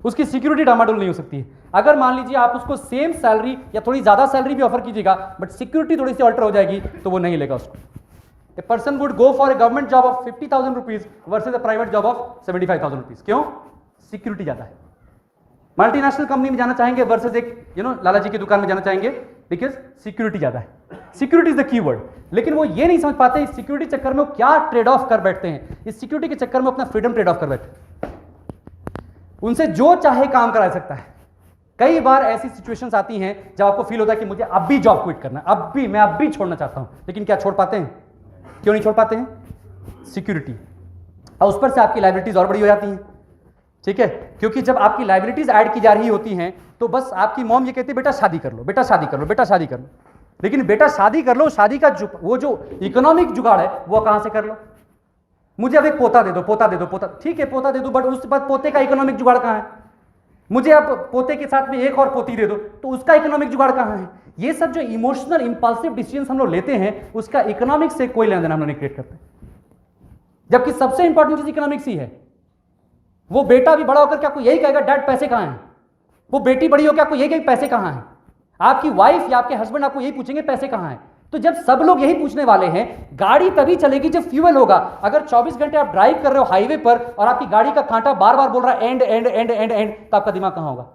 उसकी सिक्योरिटी डामाडोल नहीं हो सकती है। अगर मान लीजिए आप उसको सेम सैलरी या थोड़ी ज्यादा सैलरी भी ऑफर कीजिएगा, बट सिक्योरिटी थोड़ी सी ऑल्टर हो जाएगी, तो वो नहीं लेगा उसको। A person would go for a government job of 50,000 rupees versus a private job of 75,000 rupees. क्यों? सिक्योरिटी ज्यादा है। मल्टीनेशनल कंपनी में जाना चाहेंगे वर्सेज एक लाला जी की दुकान में जाना चाहेंगे, बिकॉज सिक्योरिटी ज्यादा है। Security is the keyword. लेकिन वो ये नहीं समझ पाते इस सिक्योरिटी चक्कर में वो क्या ट्रेड ऑफ कर बैठते हैं। इस सिक्योरिटी के चक्कर में अपना फ्रीडम ट्रेड ऑफ कर बैठते हैं। उनसे जो चाहे काम करा सकता है। कई बार ऐसी सिचुएशंस आती हैं जब आपको फील होता है कि मुझे अब भी जॉब क्विट करना है, मैं अब भी छोड़ना चाहता हूं, लेकिन क्या छोड़ पाते हैं? क्यों नहीं छोड़ पाते हैं? सिक्योरिटी। और उस पर से आपकी लायबिलिटीज और बड़ी हो जाती हैं, ठीक है। क्योंकि जब आपकी लायबिलिटीज ऐड की जा रही होती हैं तो बस आपकी मॉम ये कहती है बेटा शादी कर लो, बेटा शादी कर लो, बेटा शादी कर लो। लेकिन बेटा शादी कर लो, शादी का वो जो इकोनॉमिक जुगाड़ है वो कहां से कर लो? मुझे अब एक पोता दे दो, पोता दे दो, पोता, ठीक है पोता दे दो, बट उसके बाद पोते का इकोनॉमिक जुगाड़ कहां है? मुझे अब पोते के साथ में एक और पोती दे दो, तो उसका इकोनॉमिक जुगाड़ कहां है? ये सब जो इमोशनल इंपल्सिव डिसीजंस हम लोग लेते हैं उसका इकोनॉमिक से कोई लेन देन हम लोग नहीं क्रिएट करते। जबकि सबसे इंपॉर्टेंट चीज इकोनॉमिक्स ही है। वो बेटा भी बड़ा होकर क्या आपको यही कहेगा डैड पैसे कहां हैं? वो बेटी बड़ी होकर आपको यही कहेगी पैसे कहां हैं? आपकी वाइफ या आपके हस्बैंड आपको यही पूछेंगे पैसे कहां हैं? तो जब सब लोग यही पूछने वाले हैं, गाड़ी तभी चलेगी जब फ्यूल होगा। अगर 24 घंटे आप ड्राइव कर रहे हो हाईवे पर और आपकी गाड़ी का कांटा बार बार बोल रहा है and and and and and, तो आपका दिमाग कहां होगा?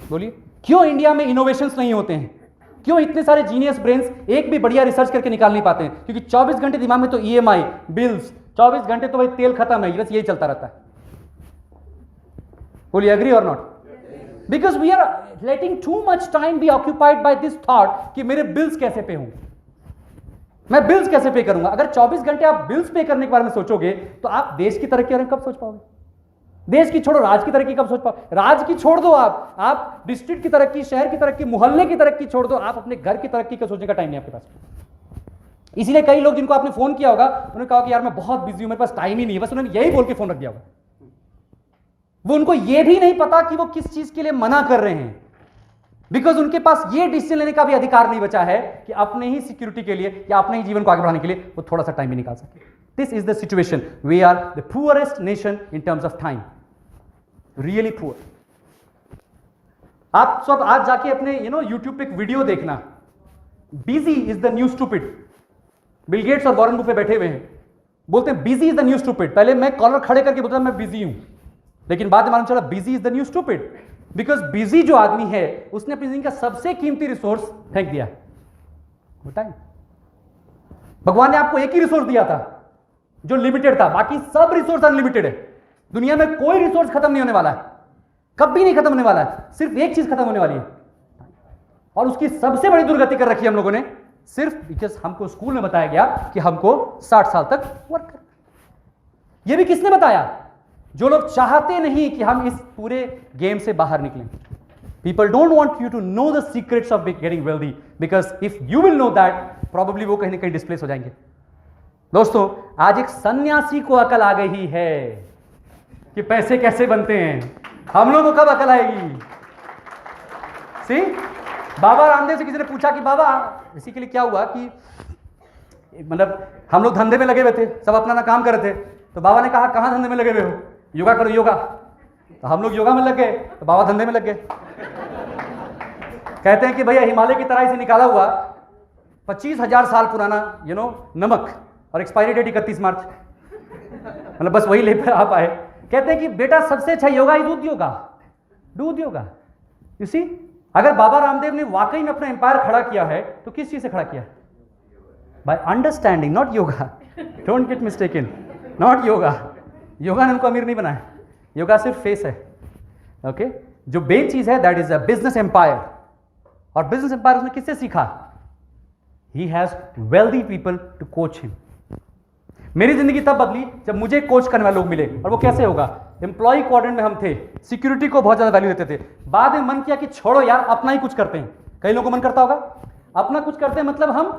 बोलिए, क्यों इंडिया में इनोवेशंस नहीं होते हैं? क्यों इतने सारे जीनियस ब्रेन्स एक भी बढ़िया रिसर्च करके निकाल नहीं पाते हैं? क्योंकि 24 घंटे दिमाग में तो ईएमआई, बिल्स, 24 घंटे तो भाई तेल खत्म है, बस यही चलता रहता है। बोलिए, एग्री और not? Because we are letting too much time be occupied by this thought कि मेरे बिल्स कैसे पे हों, मैं बिल्स कैसे पे करूंगा। अगर 24 घंटे आप बिल्स पे करने के बारे में सोचोगे तो आप देश की तरक्की कब सोच पाओगे? देश की छोड़ो, राज्य की तरक्की कब सोच पाओगे? राज्य की छोड़ दो, आप डिस्ट्रिक्ट की तरक्की, शहर की तरक्की, मोहल्ले की तरक्की छोड़ दो, आप अपने घर की तरक्की का सोचने का टाइम नहीं आपके पास। इसीलिए कई लोग जिनको आपने फोन किया होगा उन्होंने कहा कि यार मैं बहुत बिजी हूं, मेरे पास टाइम ही नहीं है, बस उन्होंने यही बोल के फोन रख दिया होगा। वो उनको ये भी नहीं पता कि वो किस चीज के लिए मना कर रहे हैं, बिकॉज उनके पास ये डिसीजन लेने का भी अधिकार नहीं बचा है कि अपने ही सिक्योरिटी के लिए या अपने ही जीवन को आगे बढ़ाने के लिए वो थोड़ा सा टाइम भी निकाल सके। This is the situation. We are the poorest nation in terms of time, really poor. आप सब आज जाके अपने यूट्यूब पे एक वीडियो देखना, busy is the new stupid. Bill Gates और वॉरेन बुफे बैठे हुए हैं, बोलते हैं busy is the new stupid. पहले मैं कॉलर खड़े करके बोलता मैं बिजी हूं, लेकिन बाद में मालूम चला busy is the new stupid. Because busy जो आदमी है उसने अपनी जिंदगी का सबसे कीमती रिसोर्स फेंक दिया, टाइम। भगवान ने आपको एक ही रिसोर्स दिया था जो लिमिटेड था, बाकी सब रिसोर्स अनलिमिटेड है। दुनिया में कोई रिसोर्स खत्म नहीं होने वाला है, कभी नहीं खत्म होने वाला है। सिर्फ एक चीज खत्म होने वाली है, और उसकी सबसे बड़ी दुर्गति कर रखी है हम लोगों ने, सिर्फ बिकॉज हमको स्कूल में बताया गया कि हमको 60 साल तक वर्क करना। यह भी किसने बताया? जो लोग चाहते नहीं कि हम इस पूरे गेम से बाहर निकलें। People don't want you to know the secrets of getting wealthy, because if you will know that, probably वो कहीं ना कहीं डिस्प्लेस हो जाएंगे। दोस्तों, आज एक सन्यासी को अकल आ गई है कि पैसे कैसे बनते हैं। हम लोगों को कब अकल आएगी? सी, बाबा रामदेव से किसी ने पूछा कि बाबा, इसी के लिए क्या हुआ कि मतलब हम लोग धंधे में लगे हुए थे, सब अपना काम कर रहे थे, तो बाबा ने कहा कहां धंधे में लगे हुए हो? योगा करो योगा। तो हम लोग योगा में लग गए, तो बाबा धंधे में लग गए। कहते हैं कि भैया हिमालय की तराई से निकाला हुआ 25,000 साल पुराना नमक, और एक्सपायरी डेट 31 मार्च, मतलब बस वही लेकर आप आए। कहते हैं कि बेटा सबसे अच्छा योगा इज दूध योगा, दूध योगा। यू सी, अगर बाबा रामदेव ने वाकई में अपना एम्पायर खड़ा किया है तो किस चीज से खड़ा किया? By understanding, not yoga. Don't get mistaken, not yoga. Yoga ने उनको अमीर नहीं बनाया, योगा सिर्फ फेस है। ओके, जो मेन चीज है that is a business empire. और बिजनेस एम्पायर उसने किससे सीखा? He has wealthy people to coach him. मेरी जिंदगी तब बदली जब मुझे कोच करने वाले लोग मिले। और वो कैसे होगा? एम्प्लॉय क्वाड्रेंट में हम थे, सिक्योरिटी को बहुत ज्यादा वैल्यू देते थे। बाद में मन किया कि छोड़ो यार, अपना ही कुछ करते हैं। कई लोगों को मन करता होगा अपना कुछ करते हैं, मतलब हम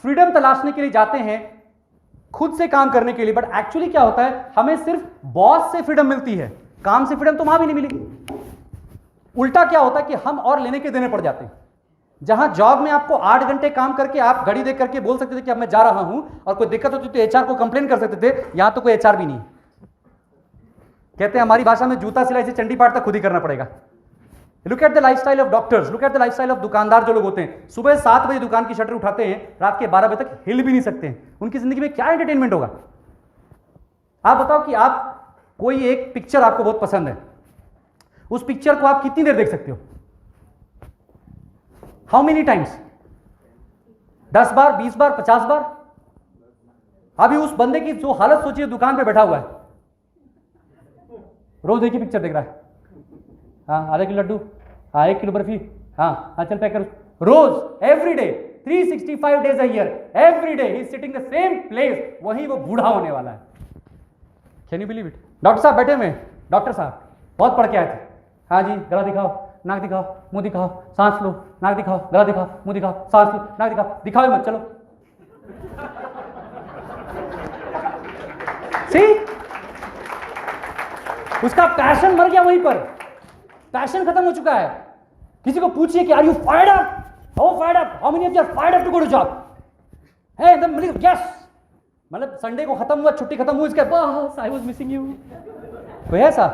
फ्रीडम तलाशने के लिए जाते हैं, खुद से काम करने के लिए। बट एक्चुअली क्या होता है, हमें सिर्फ बॉस से फ्रीडम मिलती है, काम से फ्रीडम तो वहां भी नहीं मिलेगी। उल्टा क्या होता है कि हम और लेने के देने पड़ जाते हैं। जहां जॉब में आपको 8 घंटे काम करके आप घड़ी देख करके बोल सकते थे कि अब मैं जा रहा हूं, और कोई दिक्कत होती तो एचआर को कंप्लेन कर सकते थे, यहां तो कोई एचआर भी नहीं। कहते हैं हमारी भाषा में जूता सिलाई से चंडी पाठ तक खुद ही करना पड़ेगा। Look at the lifestyle of doctors, look at the lifestyle of दुकानदार। जो लोग होते हैं सुबह 7 बजे दुकान की शटर उठाते हैं, रात के 12 बजे तक हिल भी नहीं सकते हैं। उनकी जिंदगी में क्या एंटरटेनमेंट होगा? आप बताओ कि आप कोई एक पिक्चर आपको बहुत पसंद है, उस पिक्चर को आप कितनी देर देख सकते हो? How many times? 10 बार, 20 बार, 50 बार? अभी उस बंदे की जो हालत सोचिए, दुकान पे बैठा हुआ है, रोज एक ही पिक्चर देख रहा है। हाँ, आधा किलो लड्डू, हाँ 1 किलो बर्फी, हाँ हाँ चल पैक कर। रोज, every day, 365 days a year, every day he is sitting the same place, वहीं वो बूढ़ा होने वाला है। Can you believe it? Doctor साहब बैठे हुए, डॉक्टर साहब बहुत पढ़ के आए थे। हाँ जी, गला दिखाओ, नाक दिखाओ, मुंह दिखाओ, सांस लो, नाक दिखाओ, गला दिखाओ, मुंह दिखाओ, सांस लो, नाक दिखाओ, दिखाओ मत, चलो। सी, उसका पैशन मर गया वहीं पर, पैशन खत्म हो चुका है। किसी को पूछिए कि are you fired up? How fired up? How many of you are fired up to go to job? है एकदम यस, मतलब संडे को खत्म हुआ, छुट्टी खत्म हुई, इसके boss I was missing you. कोई है ऐसा?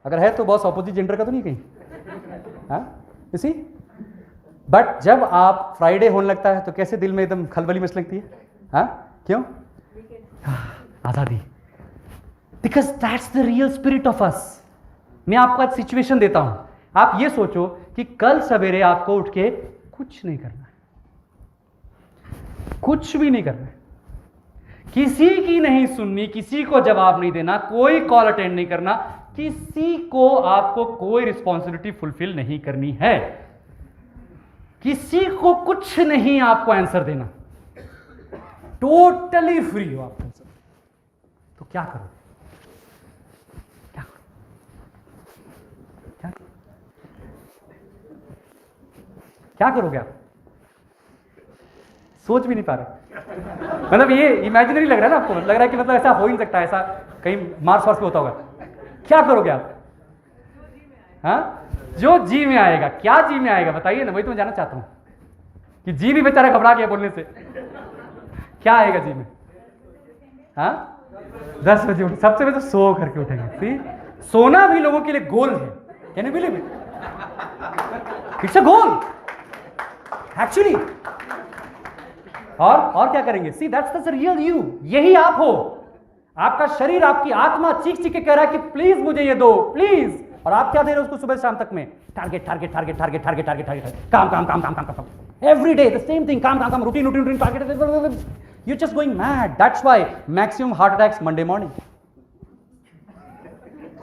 अगर है तो बॉस अपोजिट जेंडर का तो नहीं कहीं? हाँ, इसी। बट जब आप फ्राइडे होने लगता है तो कैसे दिल में एकदम खलबली मच लगती है? हाँ, क्यों? आजादी। Because that's the real spirit of us. मैं आपको आज सिचुएशन देता हूं, आप ये सोचो कि कल सवेरे आपको उठ के कुछ नहीं करना है, कुछ भी नहीं करना है, किसी की नहीं सुननी, किसी को जवाब नहीं देना, कोई कॉल अटेंड नहीं करना, किसी को आपको कोई रिस्पॉन्सिबिलिटी फुलफिल नहीं करनी है, किसी को कुछ नहीं आपको आंसर देना, टोटली फ्री हो आप। तो क्या करो? क्या करोगे आप? सोच भी नहीं पा रहे। मतलब ये इमेजिनरी लग रहा है ना आपको, लग रहा है कि मतलब ऐसा हो ही नहीं सकता, ऐसा कहीं मार्स वार्स पे होता होगा। क्या करोगे आप? हाँ, जो जी में आएगा। क्या जी में आएगा बताइए ना, वही तो मैं जानना चाहता हूं कि जी भी बेचारा घबरा गया बोलने से। क्या आएगा जी में? हाँ, 10 बजे उठ, सबसे पहले तो सो करके उठेंगे। सी, सोना भी लोगों के लिए गोल है। Can you believe it? It's a goal actually. और क्या करेंगे? सी, दैट्स द रियल यू। यही आप हो। आपका शरीर, आपकी आत्मा चीख चीख के कह रहा है कि प्लीज मुझे ये दो, प्लीज। और आप क्या दे रहे हो उसको सुबह शाम तक में? Target target target target target target target, काम काम काम काम काम काम। Every day, the same thing, काम, routine, target, you're just going mad. That's why maximum heart attacks Monday morning.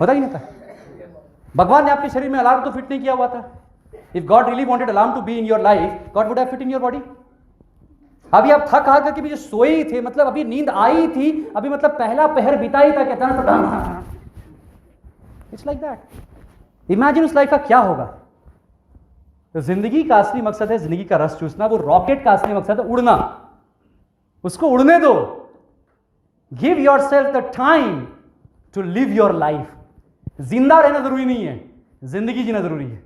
होता ही नहीं था. भगवान ने आपके शरीर में अलार्म तो फिट नहीं किया हुआ था. If God really wanted alarm to be in your life, God would have fit in your body. अभी आप थक हार करके भी जो सोए ही थे, मतलब अभी नींद आई थी, अभी मतलब पहला पहर बीता ही था, कहता है इट्स लाइक दैट. इमेजिन उस लाइफ का क्या होगा. तो जिंदगी का असली मकसद है जिंदगी का रस चूसना. वो रॉकेट का असली मकसद है उड़ना. उसको उड़ने दो. Give yourself the time to live your life. जिंदा रहना जरूरी नहीं है, जिंदगी जीना जरूरी है.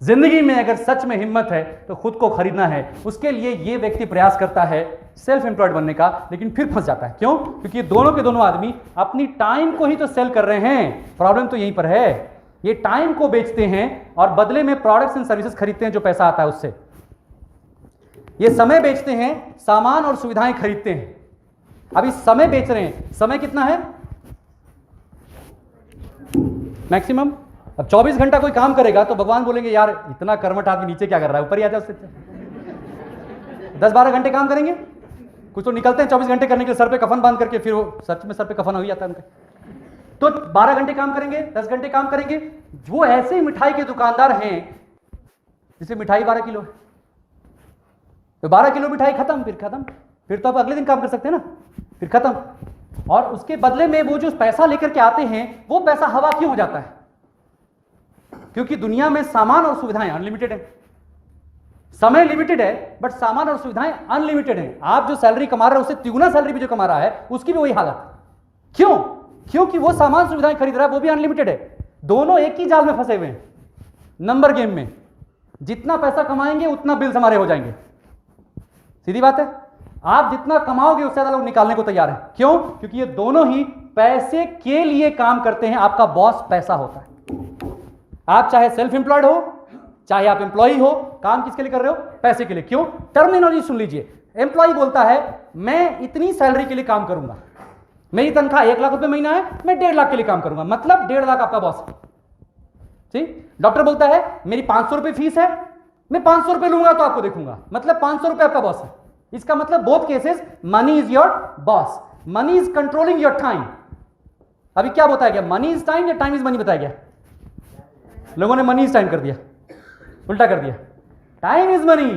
जिंदगी में अगर सच में हिम्मत है तो खुद को खरीदना है. उसके लिए ये व्यक्ति प्रयास करता है सेल्फ एम्प्लॉयड बनने का, लेकिन फिर फंस जाता है. क्यों? क्योंकि ये दोनों के दोनों आदमी अपनी टाइम को ही तो सेल कर रहे हैं. प्रॉब्लम तो यहीं पर है. ये टाइम को बेचते हैं और बदले में प्रोडक्ट्स एंड सर्विसेज खरीदते हैं जो पैसा आता है उससे. ये समय बेचते हैं, सामान और सुविधाएं खरीदते हैं. अभी समय बेच रहे हैं. समय कितना है मैक्सिमम? अब 24 घंटा कोई काम करेगा तो भगवान बोलेंगे यार इतना कर्मठ आदमी नीचे क्या कर रहा है, ऊपर ही आ जा उससे. 10-12 घंटे काम करेंगे. कुछ तो निकलते हैं 24 घंटे करने के लिए सर पे कफन बांध करके, फिर वो सच में सर पे कफन हो ही जाता है उनके. तो 12 घंटे काम करेंगे, 10 घंटे काम करेंगे. वो ऐसे मिठाई के दुकानदार हैं जिसे मिठाई 12 किलो है, तो 12 किलो मिठाई खत्म. फिर तो आप अगले दिन काम कर सकते हैं ना. फिर खत्म. और उसके बदले में वो जो पैसा लेकर के आते हैं वो पैसा हवा क्यों हो जाता है? क्योंकि दुनिया में सामान और सुविधाएं अनलिमिटेड है. समय लिमिटेड है बट सामान और सुविधाएं अनलिमिटेड हैं. आप जो सैलरी कमा रहे हो उससे तिगुना सैलरी भी जो कमा रहा है उसकी भी वही हालत. क्यों? क्योंकि वो सामान सुविधाएं खरीद रहा है, वो भी अनलिमिटेड है. दोनों एक ही जाल में फंसे हुए हैं, नंबर गेम में. जितना पैसा कमाएंगे उतना बिल्स हमारे हो जाएंगे. सीधी बात है. आप जितना कमाओगे उससे ज्यादा लोग निकालने को तैयार है. क्यों? क्योंकि ये दोनों ही पैसे के लिए काम करते हैं. आपका बॉस पैसा होता है. आप चाहे सेल्फ एम्प्लॉयड हो चाहे आप एम्प्लॉय हो, काम किसके लिए कर रहे हो? पैसे के लिए. क्यों? टर्मिनोलॉजी सुन लीजिए. एम्प्लॉय बोलता है मैं इतनी सैलरी के लिए काम करूंगा, मेरी तनख्वाह 1 लाख रुपए महीना है, मैं 1.5 लाख के लिए काम करूंगा, मतलब 1.5 लाख आपका बॉस. ठीक. डॉक्टर बोलता है मेरी 500 रुपए फीस है, मैं 500 रुपए लूंगा तो आपको देखूंगा, मतलब 500 रुपए आपका बॉस है. इसका मतलब both cases money is your boss, money is controlling your time. अभी क्या बताया गया? मनी इज टाइम या टाइम इज मनी बताया गया? लोगों ने मनी इज टाइम कर दिया, उल्टा कर दिया. Time is money.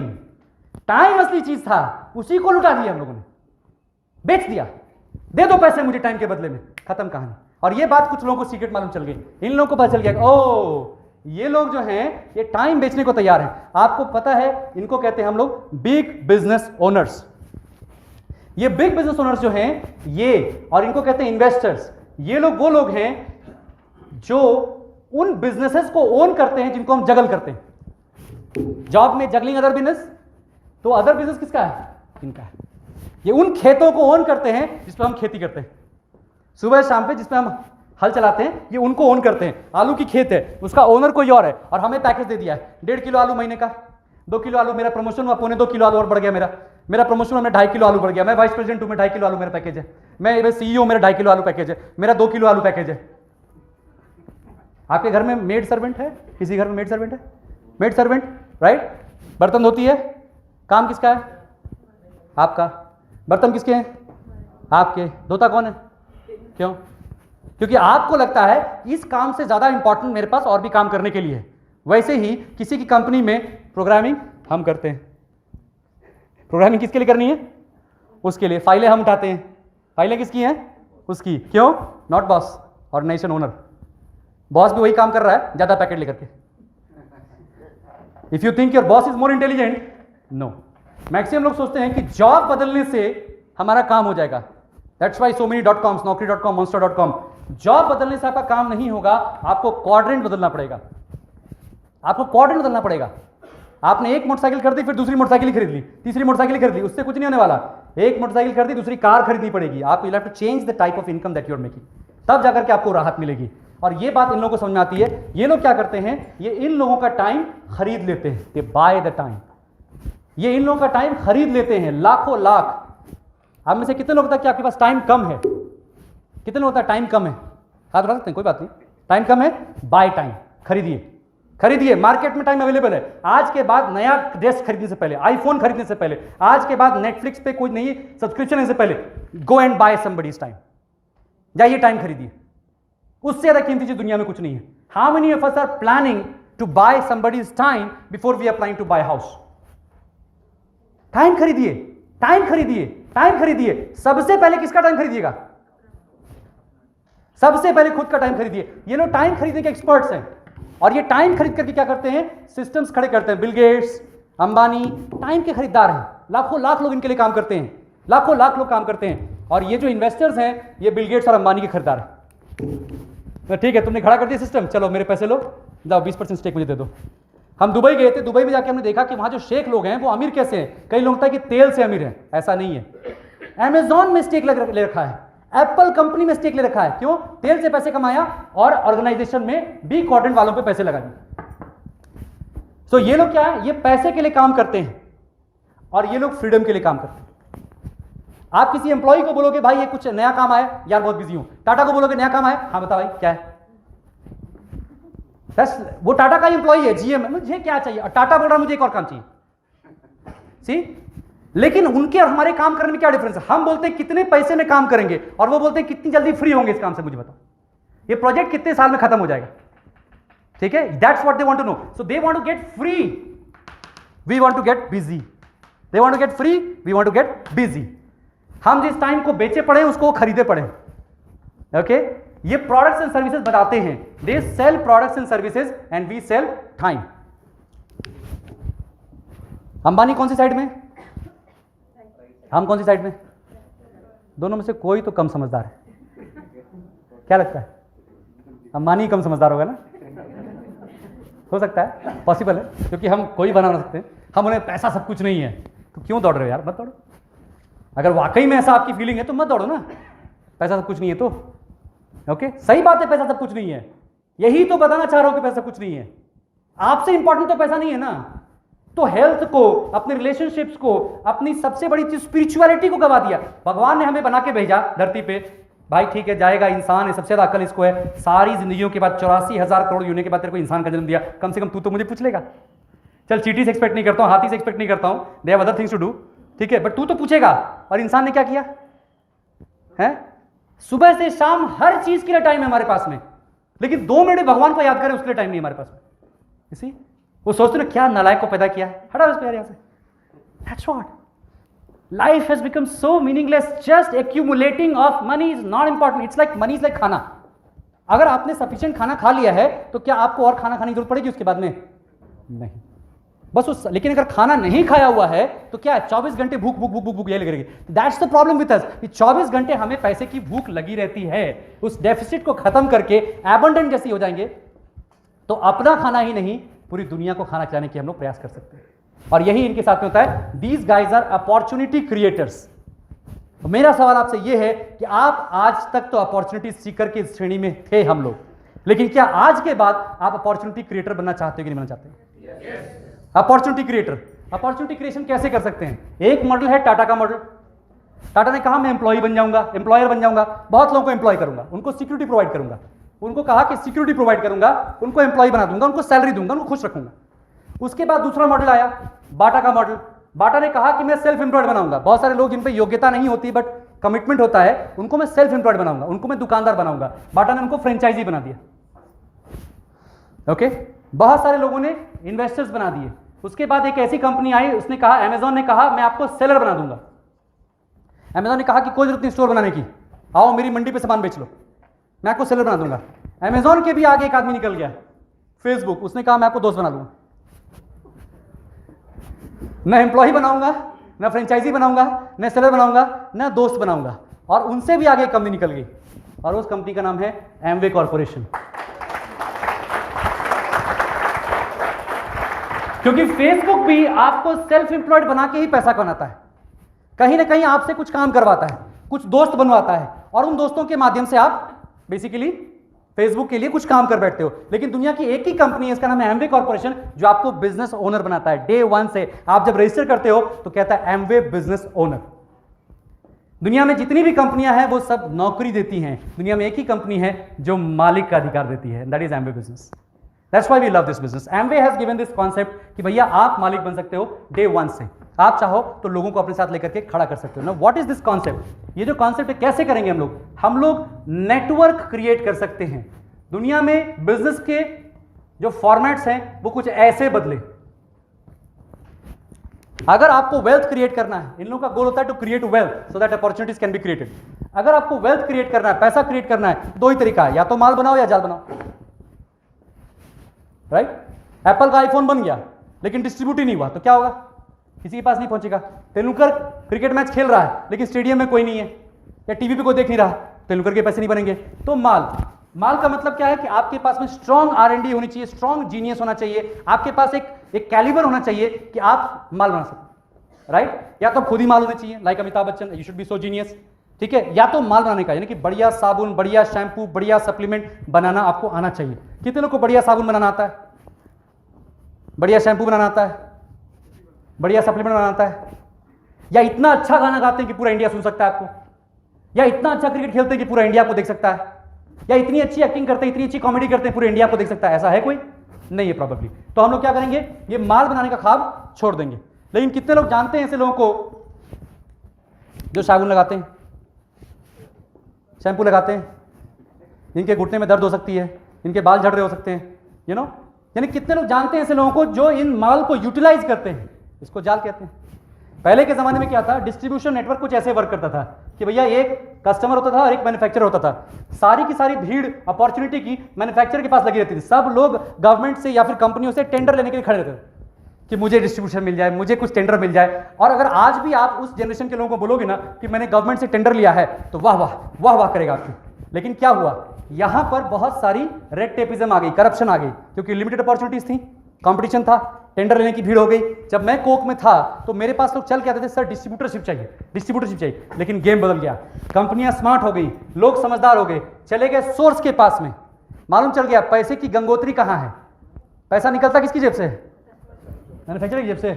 टाइम असली चीज था, उसी को लुटा दिया हम लोगों ने, बेच दिया. दे दो पैसे मुझे टाइम के बदले में, खत्म कहानी. और ये बात कुछ लोगों को सीक्रेट मालूम चल गई. इन लोगों को पता चल गया ओ ये लोग जो हैं ये टाइम बेचने को तैयार हैं. आपको पता है इनको कहते हैं हम लोग बिग बिजनेस ओनर्स. ये बिग बिजनेस ओनर्स जो हैं ये, और इनको कहते हैं इन्वेस्टर्स. ये लोग वो लोग हैं जो उन बिजनेसेस को ओन करते हैं जिनको हम जगल करते हैं. जॉब में जगलिंग अदर बिजनेस, तो अदर बिजनेस किसका है? इनका है. ये उन खेतों को ओन करते हैं जिस पर हम खेती करते हैं सुबह शाम पे, जिसपे हम हल चलाते हैं, ये उनको ओन करते हैं. आलू की खेत है, उसका ओनर कोई और है, और हमें पैकेज दे दिया है 1.5 किलो आलू महीने का, 2 किलो आलू. मेरा प्रमोशन हुआ, 2.25 किलो आलू और बढ़ गया. मेरा प्रमोशन हुआ, 2.5 किलो आलू बढ़ गया. मैं वाइस प्रेसिडेंट हूं, मैं 2.5 किलो आलू मेरा पैकेज है. मैं सीईओ, मेरा 2.5 किलो आलू पैकेज है. मेरा 2 किलो आलू पैकेज है. आपके घर में मेड सर्वेंट है? किसी घर में मेड सर्वेंट है? Maid servant, right. बर्तन धोती है, काम किसका है? आपका. बर्तन किसके हैं? आपके. धोता कौन है? क्यों? क्योंकि आपको लगता है इस काम से ज्यादा इंपॉर्टेंट मेरे पास और भी काम करने के लिए है. वैसे ही किसी की कंपनी में प्रोग्रामिंग हम करते हैं. प्रोग्रामिंग किसके लिए करनी है? उसके लिए. फाइलें हम उठाते हैं. फाइलें किसकी हैं? उसकी. क्यों? नॉट बॉस और नेशन ओनर. बॉस भी वही काम कर रहा है ज्यादा पैकेट लेकर के. If you think your boss is more intelligent, no. Maximum लोग सोचते हैं कि जॉब बदलने से हमारा काम हो जाएगा. That's why so many .coms, naukri.com, monster.com. Job बदलने से आपका काम नहीं होगा, आपको क्वाड्रेंट बदलना पड़ेगा. आपको क्वाड्रेंट बदलना पड़ेगा. आपने एक मोटरसाइकिल खरीदी, फिर दूसरी मोटरसाइकिल खरीद ली, तीसरी मोटरसाइकिल खरीद ली, उससे कुछ नहीं होने वाला. एक मोटरसाइकिल खरीदी, दूसरी कार खरीदनी पड़ेगी. आपको you have to change the type of income that you are making, तब जाकर के आपको राहत मिलेगी. और ये बात इन लोगों को समझ में आती है. ये लोग क्या करते हैं? ये इन लोगों का टाइम खरीद लेते हैं. दे बाय द टाइम. ये इन लोगों का टाइम खरीद लेते हैं, लाखों लाख. आप में से कितने लोग तक कि आपके पास टाइम कम है? कितने लोग टाइम कम है? हाथ उठा सकते हैं, कोई बात नहीं. टाइम कम है, बाय टाइम, खरीदिए. खरीदिए, मार्केट में टाइम अवेलेबल है। आज के बाद नया ड्रेस खरीदने से पहले, आईफोन खरीदने से पहले, आज के बाद नेटफ्लिक्स पे कोई नई सब्सक्रिप्शन लेने से पहले, go and buy somebody's time. जाइए टाइम खरीदिए, उससे ज्यादा कीमती चीज दुनिया में कुछ नहीं है। How many of us are planning to buy somebody's time before we are planning to buy house? Time खरीदिए, टाइम खरीदिए, टाइम खरीदिए। सबसे पहले किसका टाइम खरीदिएगा? सबसे पहले खुद का टाइम खरीदिए। ये लोग टाइम खरीदने के एक्सपर्ट्स हैं, और ये टाइम खरीद करके क्या करते हैं? सिस्टम्स खड़े करते हैं। बिल गेट्स, अंबानी टाइम के खरीदार हैं। लाखों लाख लोग इनके लिए काम करते हैं, लाखों लाख लोग काम करते हैं। और ये जो इन्वेस्टर्स हैं, ये बिल गेट्स और अंबानी के खरीदार हैं। ठीक है, तुमने खड़ा कर दिया सिस्टम, चलो मेरे पैसे लो, जाओ 20% स्टेक मुझे दे दो। हम दुबई गए थे, दुबई में जाके हमने देखा कि वहां जो शेख लोग हैं वो अमीर कैसे हैं। कई लोग लगता है कि तेल से अमीर हैं, ऐसा नहीं है। अमेजॉन में स्टेक ले रखा है, एप्पल कंपनी में स्टेक ले रखा है। क्यों? तेल से पैसे कमाया और ऑर्गेनाइजेशन में बी क्वाड्रेंट वालों पे पैसे लगा दिए। सो ये लोग क्या है? ये पैसे के लिए काम करते हैं, और ये लोग फ्रीडम के लिए काम करते हैं। आप किसी एम्प्लॉय को बोलोगे भाई ये कुछ नया काम आया, यार बहुत बिजी हूं। टाटा को बोलोगे नया काम आया, हाँ बता भाई क्या है। वो टाटा का एम्प्लॉय है, जीएम है, मुझे क्या चाहिए, और टाटा बोल रहा मुझे एक और काम चाहिए। सी, लेकिन उनके और हमारे काम करने में क्या डिफरेंस है? हम बोलते हैं कितने पैसे में काम करेंगे, और वो बोलते हैं कितनी जल्दी फ्री होंगे इस काम से। मुझे बताओ ये प्रोजेक्ट कितने साल में खत्म हो जाएगा? ठीक है, that's what they want to know. So they want to get free, we want to get busy. They want to get free, we want to get busy. हम जिस टाइम को बेचे पड़े उसको खरीदे पड़े। ओके, ये प्रोडक्ट्स एंड सर्विसेज बताते हैं। They sell products and services and we sell time. Ambani कौन सी साइड में, हम कौन सी साइड में? दोनों में से कोई तो कम समझदार है। क्या लगता है? अंबानी कम समझदार होगा ना? हो सकता है, पॉसिबल है, क्योंकि हम कोई बना ना सकते। हम उन्हें पैसा सब कुछ नहीं है तो क्यों दौड़ रहे हो यार, मत दौड़ो। अगर वाकई में ऐसा आपकी फीलिंग है तो मत दौड़ो ना, पैसा सब कुछ नहीं है तो। ओके, सही बात है, पैसा सब कुछ नहीं है, यही तो बताना चाह रहा हूं कि पैसा कुछ नहीं है। आपसे इंपॉर्टेंट तो पैसा नहीं है ना। तो हेल्थ को, अपने रिलेशनशिप्स को, अपनी सबसे बड़ी चीज स्पिरिचुअलिटी को गवा दिया। भगवान ने हमें बना के भेजा धरती पे, भाई ठीक है जाएगा, इंसान है, सबसे ज्यादा अकल इसको है। सारी जिंदगियों के बाद 84,000 करोड़ यूनिट के बाद तेरे को इंसान का जन्म दिया, कम से कम तू तो मुझे पूछ लेगा। चल चींटी से एक्सपेक्ट नहीं करता हूं, हाथी से एक्सपेक्ट नहीं करता हूं, they have other things to do, ठीक है, बट तू तो पूछेगा। और इंसान ने क्या किया है? सुबह से शाम हर चीज के लिए टाइम है हमारे पास में, लेकिन 2 मिनट भगवान को याद करें उसके लिए टाइम नहीं हमारे पास में। इसी वो सोचते ना क्या नालायक को पैदा किया है, हटा उस पे यार यहाँ से। That's what life has become so meaningless. Just accumulating of money is not important. It's like money is like खाना। अगर आपने सफिशिएंट खाना खा लिया है तो क्या आपको और खाना खाने की जरूरत पड़ेगी उसके बाद में? नहीं, बस उस। लेकिन अगर खाना नहीं खाया हुआ है तो क्या 24 घंटे भूख भूख भूख भूख भूख यही लगी रहेगी। That's the problem with us कि 24 घंटे हमें पैसे की भूख लगी रहती है। उस डेफिसिट को खत्म करके एबंडेंट जैसे हो जाएंगे तो अपना खाना ही नहीं पूरी दुनिया को खाना खिलाने की हम लोग प्रयास कर सकते हैं। और यही इनके साथ में होता है। These guys are opportunity creators. मेरा सवाल आपसे यह है कि आप आज तक तो अपॉर्चुनिटी सीकर की श्रेणी में थे हम लोग, लेकिन क्या आज के बाद आप अपॉर्चुनिटी क्रिएटर बनना चाहते हो कि नहीं बनना चाहते? Opportunity creator. अपॉर्चुनिटी क्रिएशन कैसे कर सकते हैं? एक मॉडल है टाटा का मॉडल। टाटा ने कहा मैं एम्प्लॉय बन जाऊंगा, एम्प्लॉयर बन जाऊंगा, बहुत लोगों को एम्प्लॉय करूंगा, उनको सिक्योरिटी प्रोवाइड करूंगा। उनको कहा कि सिक्योरिटी प्रोवाइड करूंगा, उनको एम्प्लॉय बना दूंगा, उनको सैलरी दूंगा, उनको खुश रखूंगा। उसके बाद दूसरा मॉडल आया बाटा का मॉडल। बाटा ने कहा कि मैं सेल्फ एम्प्लॉयड बनाऊंगा। बहुत सारे लोग जिन पे योग्यता नहीं होती बट कमिटमेंट होता है, उनको मैं सेल्फ एम्प्लॉयड बनाऊंगा, उनको मैं दुकानदार बनाऊंगा। बाटा ने उनको फ्रेंचाइजी बना दिया। ओके, बहुत सारे लोगों ने इन्वेस्टर्स बना दिए। उसके बाद एक ऐसी कंपनी आई, उसने कहा, अमेजॉन ने कहा मैं आपको सेलर बना दूंगा। अमेजॉन ने कहा कि कोई जरूरत नहीं स्टोर बनाने की, आओ मेरी मंडी पे सामान बेच लो, मैं आपको सेलर बना दूंगा। अमेजॉन के भी आगे एक आदमी निकल गया, फेसबुक। उसने कहा मैं आपको दोस्त बना दूंगा, न एम्प्लॉय बनाऊंगा, न फ्रेंचाइजी बनाऊंगा, न सेलर बनाऊंगा, न दोस्त बनाऊंगा। और उनसे भी आगे एक कंपनी निकल गई और उस कंपनी का नाम है एमवे कॉर्पोरेशन। क्योंकि फेसबुक भी आपको सेल्फ एम्प्लॉयड बना के ही पैसा कमाता है, कहीं ना कहीं आपसे कुछ काम करवाता है, कुछ दोस्त बनवाता है, और उन दोस्तों के माध्यम से आप बेसिकली फेसबुक के लिए कुछ काम कर बैठते हो। लेकिन दुनिया की एक ही कंपनी है, इसका नाम है एमवे कॉर्पोरेशन, जो आपको बिजनेस ओनर बनाता है। डे 1 से आप जब रजिस्टर करते हो तो कहता है एमवे बिजनेस ओनर। दुनिया में जितनी भी कंपनियां हैं वो सब नौकरी देती हैं, दुनिया में एक ही कंपनी है जो मालिक का अधिकार देती है, that is Amway business. That's why we love this business. Amway has given this concept कि भैया आप मालिक बन सकते हो डे 1 से, आप चाहो तो लोगों को अपने साथ लेकर के खड़ा कर सकते हो ना। What is this concept? ये जो कॉन्सेप्ट है कैसे करेंगे हम लोग नेटवर्क क्रिएट कर सकते हैं। दुनिया में बिजनेस के जो फॉर्मेट्स हैं वो कुछ ऐसे बदले। अगर आपको वेल्थ क्रिएट करना है, इन लोगों का गोल होता है to create wealth so that opportunities can be created. अगर आपको वेल्थ क्रिएट करना है, पैसा क्रिएट करना है, दो ही तरीका है, या तो माल बनाओ या जाल बनाओ, राइट? एप्पल का आईफोन बन गया लेकिन डिस्ट्रीब्यूट ही नहीं हुआ तो क्या होगा? किसी के पास नहीं पहुंचेगा। तेंदुलकर क्रिकेट मैच खेल रहा है लेकिन स्टेडियम में कोई नहीं है या टीवी पे कोई देख नहीं रहा, तेंदुलकर के पैसे नहीं बनेंगे। तो माल का मतलब क्या है कि आपके पास में स्ट्रॉन्ग R&D होनी चाहिए, स्ट्रॉन्ग जीनियस होना चाहिए, आपके पास एक कैलिबर होना चाहिए कि आप माल बना सकें, राइट? या तो खुद ही माल होने चाहिए, like Amitabh Bachchan, you should be so genius, ठीक है? या तो माल बनाने का, यानी कि बढ़िया साबुन, बढ़िया शैम्पू, बढ़िया सप्लीमेंट बनाना आपको आना चाहिए। कितने लोग को बढ़िया साबुन बनाना आता है, बढ़िया शैम्पू बनाना आता है, बढ़िया सप्लीमेंट बनाना आता है? या इतना अच्छा गाना गाते हैं कि पूरा इंडिया सुन सकता है आपको? या इतना अच्छा क्रिकेट खेलते हैं कि पूरा इंडिया आपको देख सकता है? या इतनी अच्छी एक्टिंग करते हैं, इतनी अच्छी कॉमेडी करते हैं, पूरे इंडिया आपको देख सकता है? ऐसा है कोई? नहीं है प्रॉबेबली। तो हम लोग क्या करेंगे, ये माल बनाने का ख्वाब छोड़ देंगे। लेकिन कितने लोग जानते हैं ऐसे लोगों को जो साबुन लगाते हैं, शैम्पू लगाते हैं, इनके घुटने में दर्द हो सकती है, इनके बाल झड़ रहे हो सकते हैं, यू नो? यानी कितने लोग जानते हैं ऐसे लोगों को जो इन माल को यूटिलाइज करते हैं? इसको जाल कहते हैं। पहले के जमाने में क्या था, डिस्ट्रीब्यूशन नेटवर्क कुछ ऐसे वर्क करता था कि भैया एक कस्टमर होता था और एक मैन्युफैक्चरर होता था। सारी की सारी भीड़ अपॉर्चुनिटी की मैन्युफैक्चरर के पास लगी रहती थी। सब लोग गवर्नमेंट से या फिर कंपनियों से टेंडर लेने के लिए खड़े रहते थे कि मुझे डिस्ट्रीब्यूशन मिल जाए, मुझे कुछ टेंडर मिल जाए। और अगर आज भी आप उस जनरेशन के लोगों को बोलोगे ना कि मैंने गवर्नमेंट से टेंडर लिया है, तो वाह वाह वाह वाह करेगा आपकी। लेकिन क्या हुआ, यहां पर बहुत सारी रेड टेपिज्म आ गई, करप्शन आ गई, क्योंकि लिमिटेड अपॉर्चुनिटीज थी, कंपटीशन था, टेंडर लेने की भीड़ हो गई। जब मैं कोक में था तो मेरे पास लोग चल के आते थे, सर डिस्ट्रीब्यूटरशिप चाहिए, डिस्ट्रीब्यूटरशिप चाहिए। लेकिन गेम बदल गया, कंपनियां स्मार्ट हो गई, लोग समझदार हो गए, चले गए सोर्स के पास में। मालूम चल गया पैसे की गंगोत्री कहां है। पैसा निकलता किसकी जेब से? मैन्युफैक्चरर की जेब से।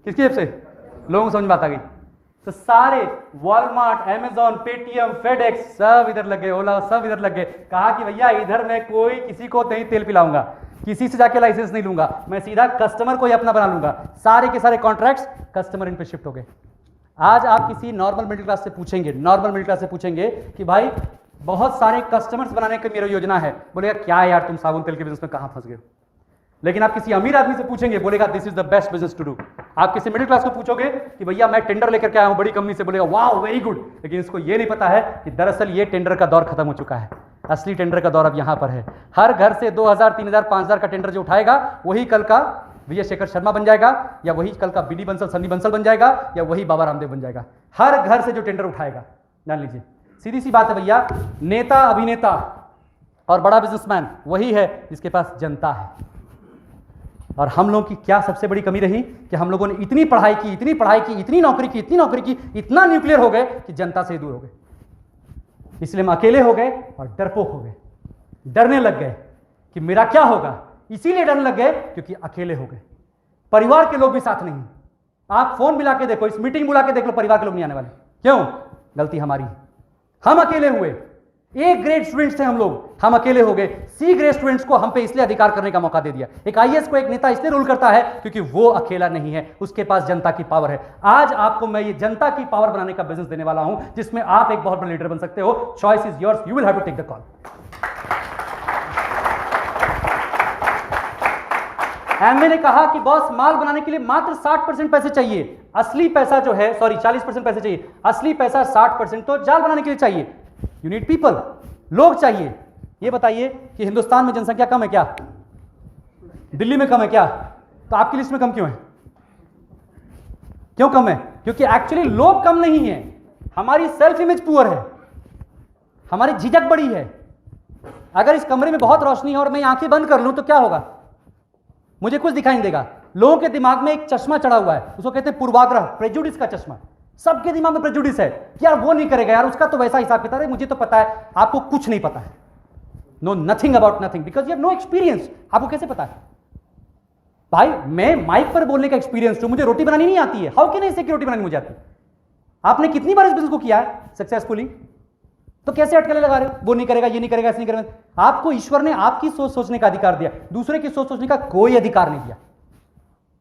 किसकी जेब से? लोगों को समझ में बात आ गई। तो सारे वॉलमार्ट, अमेजॉन, पेटीएम, फेडेक्स सब इधर लग गए, ओला सब इधर लग गए। कहा कि भैया इधर मैं कोई किसी को नहीं तेल पिलाऊंगा, किसी से जाके लाइसेंस नहीं लूंगा, मैं सीधा कस्टमर को ही अपना बना लूंगा। सारे के सारे कॉन्ट्रैक्ट्स कस्टमर इन पे शिफ्ट हो गए। आज आप किसी नॉर्मल मिडिल क्लास से पूछेंगे, नॉर्मल मिडिल क्लास से पूछेंगे कि भाई बहुत सारे कस्टमर्स बनाने की मेरी योजना है, बोलेगा क्या यार तुम साबुन तेल के बिजनेस में कहां फंस गए हो। लेकिन आप किसी अमीर आदमी से पूछेंगे, बोलेगा this is the best business to do. आप किसी मिडिल क्लास को पूछोगे कि भैया मैं टेंडर लेकर के आया हूं बड़ी कंपनी से, बोलेगा वाह वेरी गुड। लेकिन इसको ये नहीं पता है कि दरअसल ये टेंडर का दौर खत्म हो चुका है, असली टेंडर का दौर अब यहां पर है। हर घर से 2000, 3000, 5000 का टेंडर जो उठाएगा वही कल का विजय शेखर शर्मा बन जाएगा, या वही कल का बीडी बंसल, सन्नी बंसल बन जाएगा, या वही बाबा रामदेव बन जाएगा। हर घर से जो टेंडर उठाएगा, जान लीजिए। सीधी सी बात है भैया, नेता, अभिनेता और बड़ा बिजनेसमैन वही है जिसके पास जनता है। और हम लोगों की क्या सबसे बड़ी कमी रही कि हम लोगों ने इतनी पढ़ाई की, इतनी पढ़ाई की, इतनी नौकरी की, इतनी नौकरी की, इतना न्यूक्लियर हो गए कि जनता से दूर हो गए। इसलिए हम अकेले हो गए और डरपोक हो गए, डरने लग गए कि मेरा क्या होगा। इसीलिए डरने लग गए क्योंकि अकेले हो गए, परिवार के लोग भी साथ नहीं। आप फोन मिला के देखो, इस मीटिंग बुला के देख लो, परिवार के लोग नहीं आने वाले। क्यों? गलती हमारी, हम अकेले हुए। ए ग्रेड स्टूडेंट्स थे हम लोग, हम अकेले हो गए। सी ग्रेड स्टूडेंट्स को हम पे इसलिए अधिकार करने का मौका दे दिया। एक आईएएस को एक नेता इसलिए रूल करता है क्योंकि वो अकेला नहीं है, उसके पास जनता की पावर है। आज आपको मैं ये जनता की पावर बनाने का बिजनेस देने वाला हूं, जिसमें आप एक बहुत बड़ा लीडर बन सकते हो। Choice is yours, you will have to take the call. Amway ने कहा कि बॉस माल बनाने के लिए मात्र 60% पैसे चाहिए, असली पैसा जो है, सॉरी 40% पैसे चाहिए, असली पैसा 60% तो जाल बनाने के लिए चाहिए। यू नीड पीपल, लोग चाहिए। ये बताइए कि हिंदुस्तान में जनसंख्या कम है क्या? दिल्ली में कम है क्या? तो आपकी लिस्ट में कम क्यों है? क्यों कम है? क्योंकि एक्चुअली लोग कम नहीं है, हमारी सेल्फ इमेज पुअर है, हमारी झिझक बड़ी है। अगर इस कमरे में बहुत रोशनी है और मैं आंखें बंद कर लूं तो क्या होगा? मुझे कुछ दिखाई नहीं देगा। लोगों के दिमाग में एक चश्मा चढ़ा हुआ है, उसको कहते हैं पूर्वाग्रह, प्रेजुडिस का चश्मा। सबके दिमाग में प्रेजुडिस है, यार वो नहीं करेगा, यार उसका तो वैसा हिसाब किताब है, मुझे तो पता है। आपको कुछ नहीं पता है, no nothing about nothing, because you have no experience. आपको कैसे पता है? भाई मैं माइक पर बोलने का एक्सपीरियंस हूं, मुझे रोटी बनानी नहीं आती है। हाउ कैन आई से कि रोटी बनानी मुझे आती है? आपने कितनी बार इस बिजनेस को किया है सक्सेसफुली? तो कैसे अटकलें लगा रहे हो? वो नहीं करेगा, ये नहीं करेगा, ऐसे नहीं करेगा। आपको ईश्वर ने आपकी सोच सोचने का अधिकार दिया, दूसरे की सोच सोचने का कोई अधिकार नहीं दिया।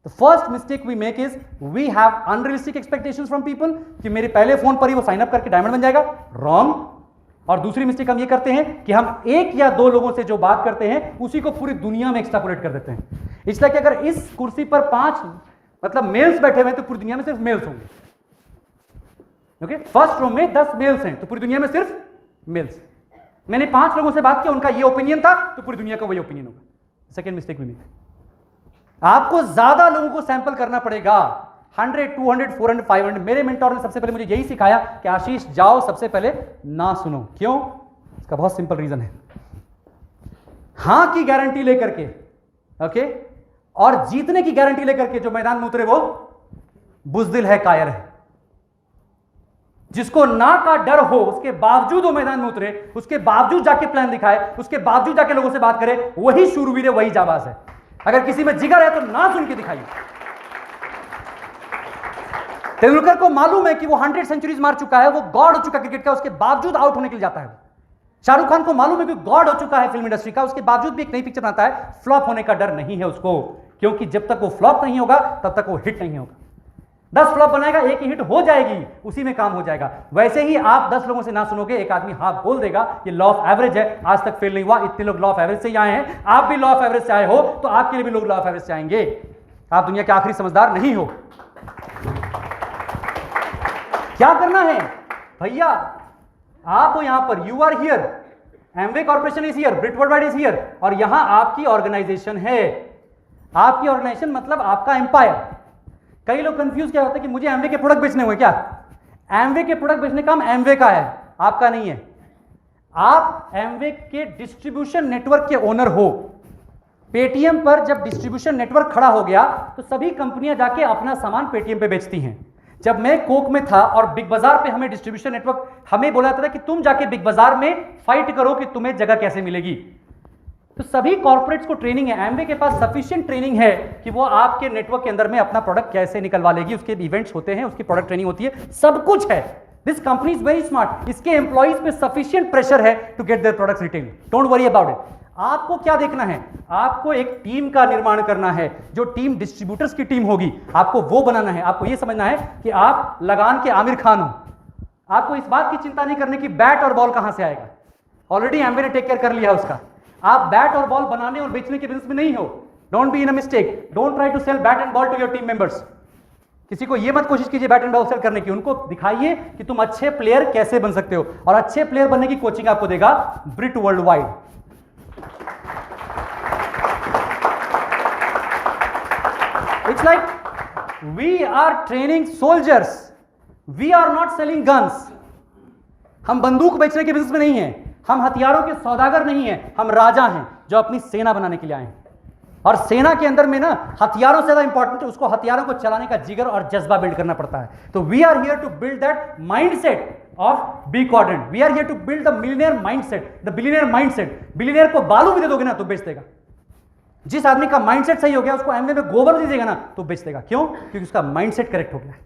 The first mistake we make is we have unrealistic expectations from people कि मेरे पहले फोन पर ही वो साइन अप करके डायमंड बन जाएगा। रॉन्ग। और दूसरी मिस्टेक हम ये करते हैं कि हम एक या दो लोगों से जो बात करते हैं उसी को पूरी दुनिया में एक्सट्रापोलेट कर देते हैं। इसलिए कि अगर इस कुर्सी पर 5 मतलब मेल्स बैठे हुए हैं तो पूरी दुनिया में सिर्फ मेल्स होंगे। ओके, फर्स्ट रूम में 10 मेल्स हैं तो पूरी दुनिया में सिर्फ मेल्स। मैंने 5 लोगों से बात किया, उनका ये ओपिनियन था तो पूरी दुनिया का वही ओपिनियन होगा। सेकेंड मिस्टेक में आपको ज्यादा लोगों को सैंपल करना पड़ेगा, 100, 200, 400, 500। मेरे मेंटोर ने सबसे पहले मुझे यही सिखाया कि आशीष जाओ सबसे पहले ना सुनो। क्यों? इसका बहुत सिंपल रीजन है, हां की गारंटी लेकर के, ओके, और जीतने की गारंटी लेकर के जो मैदान में उतरे वो बुजदिल है, कायर है। जिसको ना का डर हो उसके बावजूद वो मैदान में उतरे, उसके बावजूद जाके प्लान दिखाए, उसके बावजूद जाके लोगों से बात करे, वही शूरवीर है, वही जाबाज है। अगर किसी में जिगर है तो ना सुन के दिखाइए। तेंदुलकर को मालूम है कि वो 100 सेंचुरीज मार चुका है, वो गॉड हो चुका क्रिकेट का, उसके बावजूद आउट होने के लिए जाता है। शाहरुख खान को मालूम है कि गॉड हो चुका है फिल्म इंडस्ट्री का, उसके बावजूद भी एक नई पिक्चर बनाता है। फ्लॉप होने का डर नहीं है उसको, क्योंकि जब तक वो फ्लॉप नहीं होगा तब तक वो हिट नहीं होगा। 10 फ्लॉप बनाएगा, एक ही हिट हो जाएगी, उसी में काम हो जाएगा। वैसे ही आप 10 लोगों से ना सुनोगे, एक आदमी हाँ बोल देगा, ये लॉ ऑफ एवरेज है, आज तक फेल नहीं हुआ, इतने लोग लॉ ऑफ एवरेज से ही आए हैं, आप भी लॉ ऑफ एवरेज से आए हो तो आपके लिए भी लोग लॉ ऑफ एवरेज से आएंगे। आप दुनिया के आखिरी समझदार नहीं हो। क्या करना है भैया? आप हो यहां पर, you are here, Amway corporation is here, Britt worldwide is here, और यहां आपकी ऑर्गेनाइजेशन है। आपकी ऑर्गेनाइजेशन मतलब आपका एम्पायर। कई लोग कंफ्यूज क्या होता है कि मुझे एमवे के प्रोडक्ट बेचने हुए। क्या एमवे के प्रोडक्ट बेचने का काम एमवे का है, आपका नहीं है। आप एमवे के डिस्ट्रीब्यूशन नेटवर्क के ओनर हो। पेटीएम पर जब डिस्ट्रीब्यूशन नेटवर्क खड़ा हो गया तो सभी कंपनियां जाके अपना सामान पेटीएम पे बेचती हैं। जब मैं कोक में था और बिग बाजार पे हमें डिस्ट्रीब्यूशन नेटवर्क हमें बोला जाता था कि तुम जाके बिग बाजार में फाइट करो कि तुम्हें जगह कैसे मिलेगी। तो सभी कॉर्पोरेट्स को ट्रेनिंग है, एमवे के पास सफिशिएंट ट्रेनिंग है कि वो आपके नेटवर्क के अंदर में अपना प्रोडक्ट कैसे निकलवा लेगी। उसके इवेंट्स होते हैं, उसकी प्रोडक्ट ट्रेनिंग होती है, सब कुछ है। This company is very smart, इसके एम्प्लॉइज पे सफिशिएंट प्रेशर है to get their products retail. Don't worry about it. आपको क्या देखना है? आपको एक टीम का निर्माण करना है, जो टीम डिस्ट्रीब्यूटर्स की टीम होगी, आपको वो बनाना है। आपको यह समझना है कि आप लगान के आमिर खान हो। आपको इस बात की चिंता नहीं करने की बैट और बॉल कहां से आएगा, ऑलरेडी एमवे ने टेक केयर कर लिया उसका। आप बैट और बॉल बनाने और बेचने के बिजनेस में नहीं हो। Don't be in a mistake, don't try to sell bat and ball to your team members. किसी को यह मत कोशिश कीजिए बैट एंड बॉल सेल करने की, उनको दिखाइए कि तुम अच्छे प्लेयर कैसे बन सकते हो, और अच्छे प्लेयर बनने की कोचिंग आपको देगा Britt worldwide. It's like we are training soldiers, we are not selling guns। हम बंदूक बेचने के बिजनेस में नहीं हैं, हम हथियारों के सौदागर नहीं हैं, हम राजा हैं जो अपनी सेना बनाने के लिए आए हैं। और सेना के अंदर में ना हथियारों से ज्यादा इंपॉर्टेंट है उसको हथियारों को चलाने का जिगर और जज्बा बिल्ड करना पड़ता है। तो we are here to build that mindset of B quadrant. We are here to build the millionaire mindset, the billionaire mindset. Billionaire को बालू भी दे दोगे ना तो बेच देगा। जिस आदमी का माइंडसेट सही हो गया उसको एमवे में गोबर दीजिएगा ना तो बेच देगा। क्यों? क्योंकि उसका माइंडसेट करेक्ट हो गया है।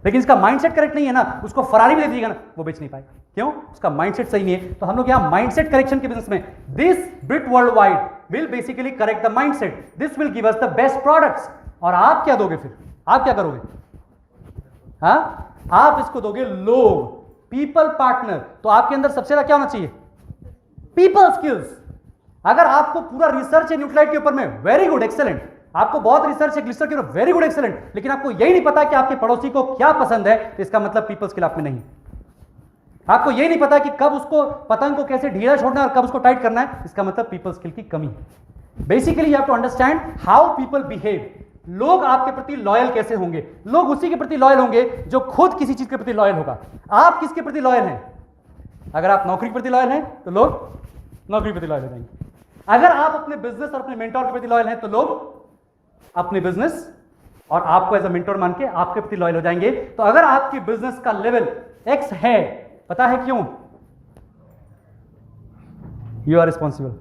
लेकिन इसका माइंडसेट करेक्ट नहीं है ना, उसको फरारी भी दे दीजिएगा ना वो बेच नहीं पाएगा। क्यों? उसका माइंडसेट सही नहीं है। तो हम लोग यहां माइंडसेट करेक्शन के बिजनेस में, this Britt worldwide will basically correct the mindset, this will give us the best products. और आप क्या दोगे फिर? आप क्या करोगे? हाँ, आप इसको दोगे लोग, पीपल पार्टनर। तो आपके अंदर सबसे ज्यादा क्या होना चाहिए? People skills. अगर आपको पूरा रिसर्च है न्यूक्लियोटाइड के ऊपर में, वेरी गुड, एक्सेलेंट। आपको बहुत रिसर्च है ग्लिसर के ऊपर, वेरी गुड, एक्सेलेंट। लेकिन आपको यही नहीं पता कि आपके पड़ोसी को क्या पसंद है, तो इसका मतलब पीपल स्किल आप में नहीं। आपको यही नहीं पता कि कब उसको पतंग को कैसे ढीला छोड़ना है और कब उसको टाइट करना है, इसका मतलब पीपल स्किल की कमी है। Basically you have to understand how people behave. लोग आपके प्रति लॉयल कैसे होंगे? लोग उसी के प्रति लॉयल होंगे जो खुद किसी चीज के प्रति लॉयल होगा। आप किसके प्रति लॉयल हैं? अगर आप नौकरी के प्रति लॉयल हैं तो लोग नौकरी के प्रति लॉयल हो जाएंगे। अगर आप अपने बिजनेस और अपने मेंटोर के प्रति लॉयल हैं तो लोग अपने बिजनेस और आपको एज अ मेंटोर मान के आपके प्रति लॉयल हो जाएंगे। तो अगर आपकी बिजनेस का लेवल एक्स है, पता है क्यों? You are responsible.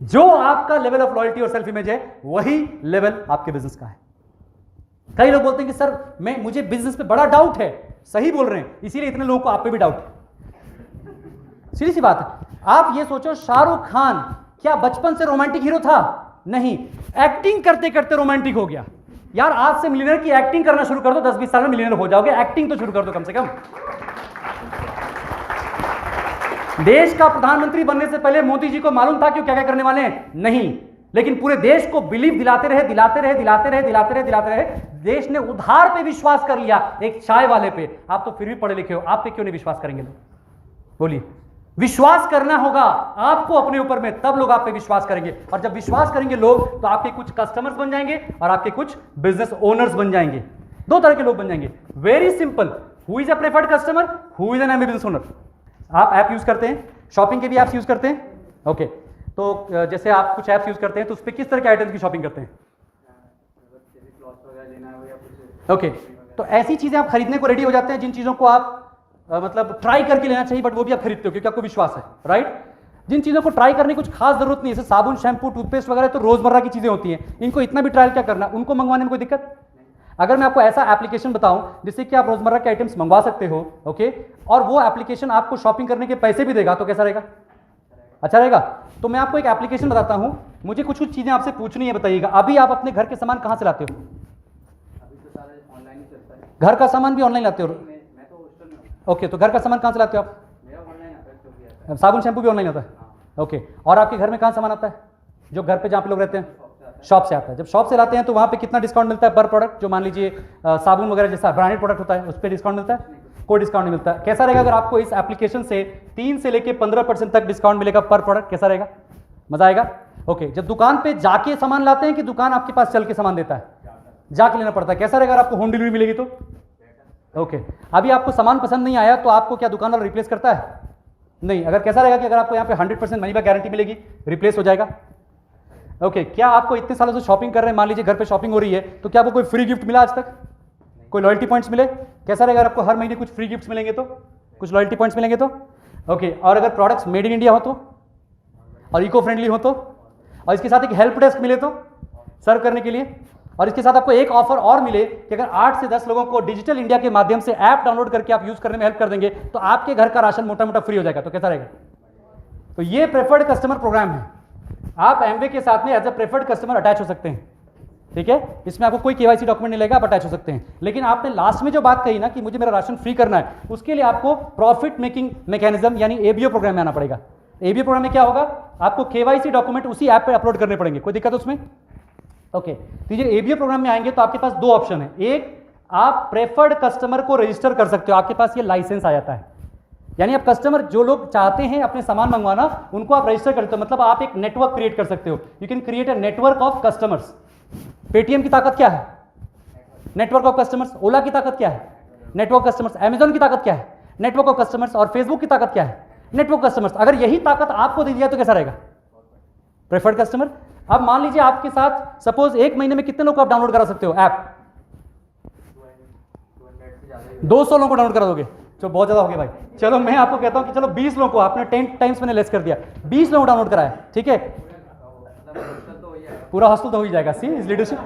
जो आपका लेवल ऑफ लॉयल्टी और सेल्फ इमेज है वही लेवल आपके बिजनेस का है। कई लोग बोलते हैं कि सर मुझे बिजनेस पे बड़ा डाउट है। सही बोल रहे हैं, इसीलिए इतने लोगों को आप पे भी डाउट है। सीधी सी बात है। आप ये सोचो, शाहरुख खान क्या बचपन से रोमांटिक हीरो था? नहीं, एक्टिंग करते करते रोमांटिक हो गया। यार आज से मिलियनर की एक्टिंग करना शुरू कर दो, 10-20 साल में मिलियनर हो जाओगे। एक्टिंग तो शुरू कर दो कम से कम। देश का प्रधानमंत्री बनने से पहले मोदी जी को मालूम था कि वो क्या क्या करने वाले हैं? नहीं, लेकिन पूरे देश को बिलीव दिलाते रहे, दिलाते रहे, दिलाते रहे, दिलाते रहे, दिलाते रहे। देश ने उधार पे विश्वास कर लिया, एक चाय वाले पे। आप तो फिर भी पढ़े लिखे हो, आप पे क्यों नहीं विश्वास करेंगे लोग? बोलिए। विश्वास करना होगा आपको अपने ऊपर में, तब लोग आप पे विश्वास करेंगे। और जब विश्वास करेंगे लोग, तो आपके कुछ कस्टमर्स बन जाएंगे और आपके कुछ बिजनेस ओनर्स बन जाएंगे। दो तरह के लोग बन जाएंगे। Very simple, who is a preferred customer, who is an MB business owner. आप ऐप यूज करते हैं, शॉपिंग के भी ऐप्स यूज करते हैं, ओके। तो जैसे आप कुछ ऐप्स यूज करते हैं तो उस पर किस तरह के आइटम्स की शॉपिंग करते हैं? ओके, तो ऐसी चीजें आप खरीदने को रेडी हो जाते हैं जिन चीजों को आप मतलब ट्राई करके लेना चाहिए, बट वो भी आप खरीदते हो क्योंकि आपको विश्वास है, राइट? जिन चीजों को ट्राई करने की कुछ खास जरूरत नहीं है, जैसे साबुन, शैम्पू, टूथपेस्ट वगैरह तो रोजमर्रा की चीजें होती हैं, इनको इतना भी ट्रायल क्या करना, उनको मंगवाने में कोई दिक्कत? अगर मैं आपको ऐसा एप्लीकेशन बताऊं जिससे कि आप रोजमर्रा के आइटम्स मंगवा सकते हो, ओके, और वो एप्लीकेशन आपको शॉपिंग करने के पैसे भी देगा, तो कैसा रहेगा? अच्छा रहेगा। तो मैं आपको एक एप्लीकेशन बताता हूं, मुझे कुछ कुछ चीजें आपसे पूछनी है, बताइएगा। अभी आप अपने घर के सामान कहां से लाते हो? अभी तो सारे ऑनलाइन ही चलता है। घर का सामान भी ऑनलाइन लाते हो? मैं तो हॉस्टल में हूँ। ओके, तो घर का सामान कहां से लाते हो आप? मेरा ऑनलाइन आता है, जो भी आता है। साबुन शैम्पू भी ऑनलाइन आता है? ओके, और आपके घर में कहां सामान आता है जो घर पे जहां पे लोग रहते हैं? शॉप से आता है। जब शॉप से लाते हैं तो वहां पे कितना डिस्काउंट मिलता है पर प्रोडक्ट? जो मान लीजिए साबुन वगैरह जैसा ब्रांडेड प्रोडक्ट होता है उस पर डिस्काउंट मिलता है? कोई डिस्काउंट नहीं मिलता। कैसा रहेगा अगर आपको इस एप्लीकेशन से 3 से लेके 15% तक डिस्काउंट मिलेगा पर प्रोडक्ट? कैसा रहेगा? मजा आएगा। ओके, जब दुकान पे जाके सामान लाते हैं कि दुकान आपके पास चल के सामान देता है? जाके लेना पड़ता है। कैसा रहेगा अगर आपको होम डिलीवरी मिलेगी तो? ओके, अभी आपको सामान पसंद नहीं आया तो आपको क्या दुकान वाला रिप्लेस करता है? नहीं। अगर कैसा रहेगा कि अगर आपको यहाँ पे 100% मनी बैक गारंटी मिलेगी, रिप्लेस हो जाएगा? ओके, क्या आपको इतने सालों से शॉपिंग कर रहे हैं, मान लीजिए घर पे शॉपिंग हो रही है, तो क्या आपको कोई फ्री गिफ्ट मिला आज तक? कोई लॉयल्टी पॉइंट्स मिले? कैसा रहेगा अगर आपको हर महीने कुछ फ्री गिफ्ट्स मिलेंगे तो, कुछ लॉयल्टी पॉइंट्स मिलेंगे तो? ओके, और अगर प्रोडक्ट्स मेड इन इंडिया हो तो, और इको फ्रेंडली हो तो, और इसके साथ एक हेल्प डेस्क मिले तो सर्व करने के लिए, और इसके साथ आपको एक ऑफर और मिले कि अगर 8 से 10 लोगों को डिजिटल इंडिया के माध्यम से ऐप डाउनलोड करके आप यूज करने में हेल्प कर देंगे तो आपके घर का राशन मोटा मोटा फ्री हो जाएगा। तो कैसा रहेगा? तो ये प्रेफर्ड कस्टमर प्रोग्राम है। आप एमवे के साथ में as a preferred customer attach हो सकते हैं, ठीक है? इसमें आपको कोई केवाईसी डॉक्यूमेंट नहीं लगेगा, आप अटैच हो सकते हैं। लेकिन आपने लास्ट में जो बात कही ना कि मुझे मेरा राशन फ्री करना है, उसके लिए आपको प्रॉफिट मेकिंग मैकेनिज्म यानी एबीओ प्रोग्राम में आना पड़ेगा। एबीओ प्रोग्राम में क्या होगा? आपको केवाईसी डॉक्यूमेंट उसी ऐप पे अपलोड करने पड़ेंगे। कोई दिक्कत उसमें? ओके, तो ये एबीओ प्रोग्राम में आएंगे तो आपके पास दो ऑप्शन है। एक, आप प्रेफर्ड कस्टमर को रजिस्टर कर सकते हो, आपके पास ये लाइसेंस आ जाता है, यानी आप कस्टमर जो लोग चाहते हैं अपने सामान मंगवाना उनको आप रजिस्टर करते हो, मतलब आप एक नेटवर्क क्रिएट कर सकते हो। You can create a network of customers. Paytm की ताकत क्या है? Network of customers. ओला की ताकत क्या है? Network customers. अमेजॉन की ताकत क्या है? Network of customers. और फेसबुक की ताकत क्या है? Network customers. अगर यही ताकत आपको दे दिया तो कैसा रहेगा? Preferred customer. अब मान लीजिए आपके साथ सपोज एक महीने में कितने लोग को आप डाउनलोड करा सकते हो ऐप? 200 लोगों को डाउनलोड करा दोगे? जो बहुत ज्यादा हो गया भाई। चलो मैं आपको कहता हूं कि चलो 20 लोगों को, आपने 10 टाइम्स मैंने लेस कर दिया, 20 लोगों को डाउनलोड कराया, ठीक है? पूरा हॉस्टल तो हो ही जाएगा। सी इज लीडरशिप।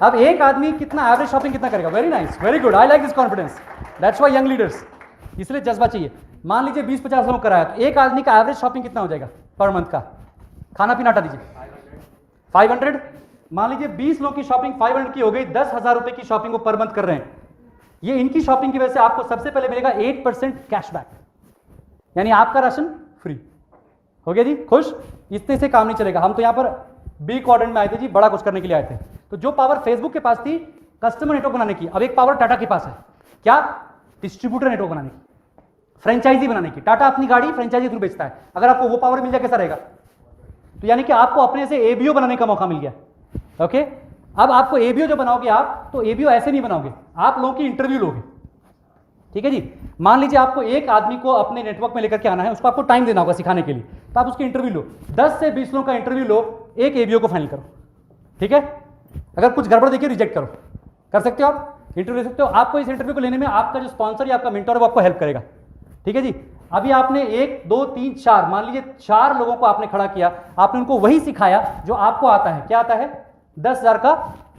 अब एक आदमी कितना एवरेज शॉपिंग कितना करेगा? Very nice, very good, I like this confidence, that's why young leaders. इसलिए जज्बा चाहिए। मान लीजिए 20-50 लोगों को कराया तो एक आदमी का एवरेज शॉपिंग कितना हो जाएगा पर मंथ का? खाना पीना हटा दीजिए, 500। मान लीजिए 20 लोगों की शॉपिंग 500 की हो गई, 10,000 रुपए की शॉपिंग वो पर मंथ कर रहे हैं। ये इनकी शॉपिंग की वजह से आपको सबसे पहले मिलेगा 8% कैशबैक, यानी आपका राशन फ्री हो गया जी। खुश? इतने से काम नहीं चलेगा। हम तो यहाँ पर बी क्वाड्रेंट में आए थे जी, बड़ा कुछ करने के लिए आए थे। तो जो पावर फेसबुक के पास थी कस्टमर नेटवर्क बनाने की, अब एक पावर टाटा के पास है। क्या? डिस्ट्रीब्यूटर नेटवर्क बनाने की, फ्रेंचाइजी बनाने की। टाटा अपनी गाड़ी फ्रेंचाइजी थ्रू बेचता है। अगर आपको वो पावर मिल जाए कैसा रहेगा? तो यानी कि आपको अपने से एबीओ बनाने का मौका मिल गया। ओके, अब आपको एबीओ जो बनाओगे आप, तो एबीओ ऐसे नहीं बनाओगे, आप लोगों की इंटरव्यू लोगे, ठीक है जी। मान लीजिए आपको एक आदमी को अपने नेटवर्क में लेकर के आना है, उसको आपको टाइम देना होगा सिखाने के लिए, तो आप उसकी इंटरव्यू लो, 10 से 20 लोगों का इंटरव्यू लो, एक एबीओ को फाइनल करो, ठीक है? अगर कुछ गड़बड़ देखिए रिजेक्ट करो, कर सकते हो आप, इंटरव्यू ले सकते हो। आपको इस इंटरव्यू को लेने में आपका जो स्पॉन्सर या आपका मेंटर है वो आपको हेल्प करेगा, ठीक है जी। अभी आपने 1, 2, 3, 4, मान लीजिए 4 लोगों को आपने खड़ा किया, आपने उनको वही सिखाया जो आपको आता है। क्या आता है? 10,000 का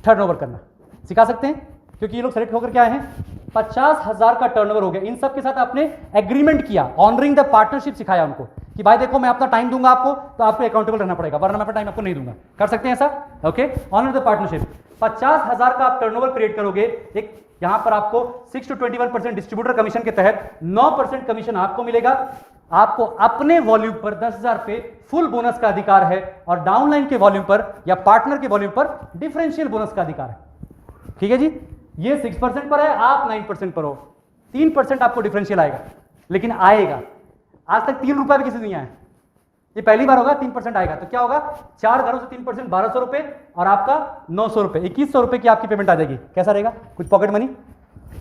टर्नओवर करना सिखा सकते हैं, क्योंकि ये लोग सेलेक्ट होकर के आए हैं। 50,000 का टर्नओवर हो गया। इन सब के साथ आपने एग्रीमेंट किया, ऑनरिंग द पार्टनरशिप सिखाया उनको कि भाई देखो मैं अपना टाइम दूंगा आपको, तो आपको अकाउंटेबल रहना पड़ेगा, वरना मैं अपना टाइम आपको नहीं दूंगा। कर सकते हैं ऐसा? Okay, honour the partnership. 50,000 का आप टर्नओवर क्रिएट करोगे। एक यहां पर आपको 6 to 21% डिस्ट्रीब्यूटर कमीशन के तहत 9% कमीशन आपको मिलेगा। आपको अपने वॉल्यूम पर 10,000 पे फुल बोनस का अधिकार है, और डाउनलाइन के वॉल्यूम पर या पार्टनर के वॉल्यूम पर डिफरेंशियल बोनस का अधिकार है। ठीक है जी, ये 6% पर है, आप 9% पर हो, 3% आपको डिफरेंशियल आएगा, लेकिन आएगा। आज तक 3 रुपए भी किसी नहीं आया, ये पहली बार होगा 3% आएगा। तो क्या होगा, 4 घरों से 3%, 1200 रुपए, और आपका 900 रुपए, 2100 रुपए की आपकी पेमेंट आ जाएगी। कैसा रहेगा? कुछ पॉकेट मनी।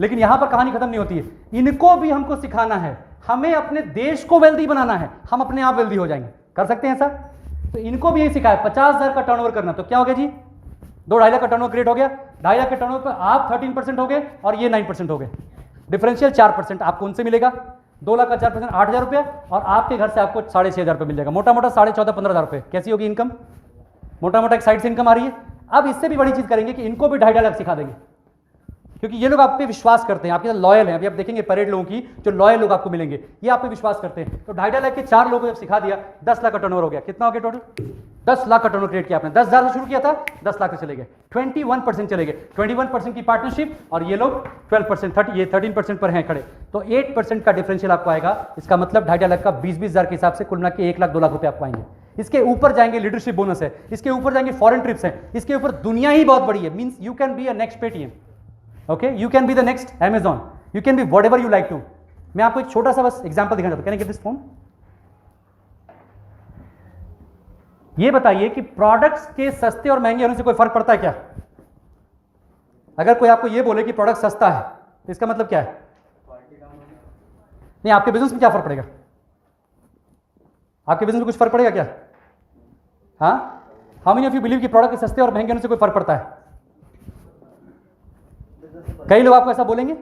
लेकिन यहां पर कहानी खत्म नहीं होती है, इनको भी हमको सिखाना है, हमें अपने देश को वेल्दी बनाना है, हम अपने आप वेल्दी हो जाएंगे। कर सकते हैं ऐसा? तो इनको भी यही सिखाया। 50,000 का टर्नओवर करना, तो क्या हो गया जी, 2-2.5 लाख का टर्नओवर क्रिएट हो गया। 2.5 लाख के टर्नओवर पर आप 13% हो गए, और ये 9% हो गए। डिफरेंशियल 4% आपको उनसे मिलेगा। 2 लाख का 4% 8,000 रुपया, और आपके घर से आपको 6,500 रुपये मिल जाएगा। मोटा मोटा 14,500-15,000 रुपये। कैसी होगी इनकम? मोटा मोटा एक साइड से इनकम आ रही है। अब इससे भी बड़ी चीज करेंगे कि इनको भी 2.5 लाख सिखा देंगे, क्योंकि ये लोग आप पे विश्वास करते हैं, आपके साथ लॉयल हैं। अभी आप देखेंगे परेड लोगों की, जो लॉयल लोग आपको मिलेंगे, ये आप पे विश्वास करते हैं। तो 2.5 लाख के 4 लोगों को जब सिखा दिया, 10 लाख का टर्नओवर हो गया। कितना हो गया टोटल? 10 लाख का टर्नओवर क्रिएट किया आपने। 10,000 से शुरू किया था, 10 लाख से चले गए। 21% चले गए। 21% की पार्टनरशिप, और ये लोग 12%, ये 13% पर हैं खड़े। तो 8% का डिफरेंशियल आपको आएगा। इसका मतलब 2.5 लाख का 20,000 के हिसाब से कुल मिला के 1 लाख 2 लाख रुपए आपको आएंगे। इसके ऊपर जाएंगे लीडरशिप बोनस है, इसके ऊपर जाएंगे फॉरेन ट्रिप्स हैं, इसके ऊपर दुनिया ही बहुत बड़ी है। Means you can be a next Paytm, okay, you can be the next Amazon, you can be whatever you like to. मैं आपको एक छोटा सा बस एग्जांपल दिखाना चाहता हूं। Can I get this phone? ये बताइए कि प्रोडक्ट्स के सस्ते और महंगे होने से कोई फर्क पड़ता है क्या? अगर कोई आपको ये बोले कि प्रोडक्ट सस्ता है, तो इसका मतलब क्या है? नहीं, आपके बिजनेस में क्या फर्क पड़ेगा? आपके बिजनेस में कुछ फर्क पड़ेगा क्या? हाँ, how many of you believe कि प्रोडक्ट के सस्ते और महंगे होने से कोई फर्क पड़ता है? कई लोग आपको ऐसा बोलेंगे।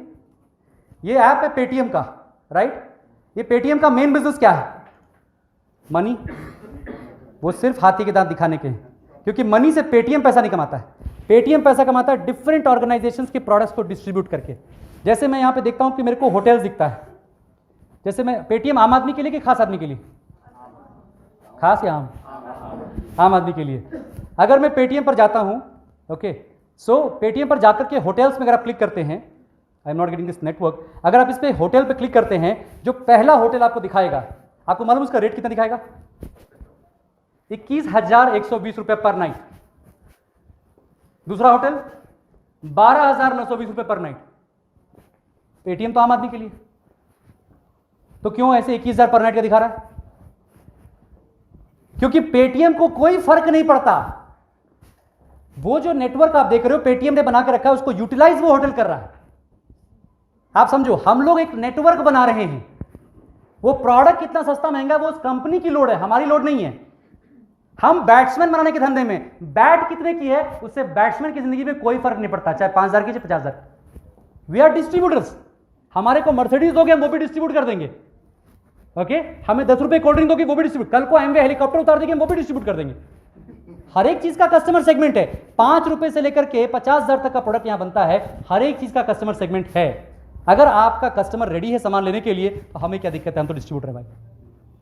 ये ऐप है पेटीएम का, राइट? ये पेटीएम का मेन बिजनेस क्या है? मनी। वो सिर्फ हाथी के दांत दिखाने के हैं, क्योंकि मनी से पेटीएम पैसा नहीं कमाता है। पेटीएम पैसा कमाता है डिफरेंट ऑर्गेनाइजेशंस के प्रोडक्ट्स को डिस्ट्रीब्यूट करके। जैसे मैं यहां पे देखता हूं कि मेरे को होटल्स दिखता है। जैसे मैं पेटीएम आम आदमी के लिए कि खास आदमी के लिए? खास या आम आदमी के लिए। अगर मैं पेटीएम पर जाता हूं, ओके, सो पेटीएम पर जाकर के होटल्स में अगर आप क्लिक करते हैं, I am not getting this network, अगर आप इस पे होटल पे क्लिक करते हैं, जो पहला होटल आपको दिखाएगा, आपको मालूम उसका रेट कितना दिखाएगा? 21,120 रुपए पर नाइट। दूसरा होटल 12,920 रुपए पर नाइट। पेटीएम तो आम आदमी के लिए, तो क्यों ऐसे 21,000 पर नाइट का दिखा रहा है? क्योंकि पेटीएम को कोई फर्क नहीं पड़ता। वो जो नेटवर्क आप देख रहे हो पेटीएम ने बना के रखा है, उसको यूटिलाइज वो होटल कर रहा है। आप समझो, हम लोग एक नेटवर्क बना रहे हैं। वो प्रोडक्ट कितना सस्ता महंगा वो उस कंपनी की लोड है, हमारी लोड नहीं है। हम बैट्समैन बनाने के धंधे में, बैट कितने की है उससे बैट्समैन की जिंदगी में कोई फर्क नहीं पड़ता, चाहे 5,000 की चाहे 50,000। We are distributors. हमारे को मर्सिडीज दोगे हम वो भी डिस्ट्रीब्यूट कर देंगे, ओके। हमें 10 रुपए कोल्ड ड्रिंक दोगे वो भी डिस्ट्रीब्यूट, कल को एमवे हेलीकॉप्टर उतार देंगे हम वो भी डिस्ट्रीब्यूट कर देंगे। हर एक चीज का कस्टमर सेगमेंट है। 5 रुपए से लेकर के 50,000 तक का प्रोडक्ट यहां बनता है। हर एक चीज का कस्टमर सेगमेंट है। अगर आपका कस्टमर रेडी है सामान लेने के लिए, तो हमें क्या दिक्कत है, हम तो डिस्ट्रीब्यूटर है भाई,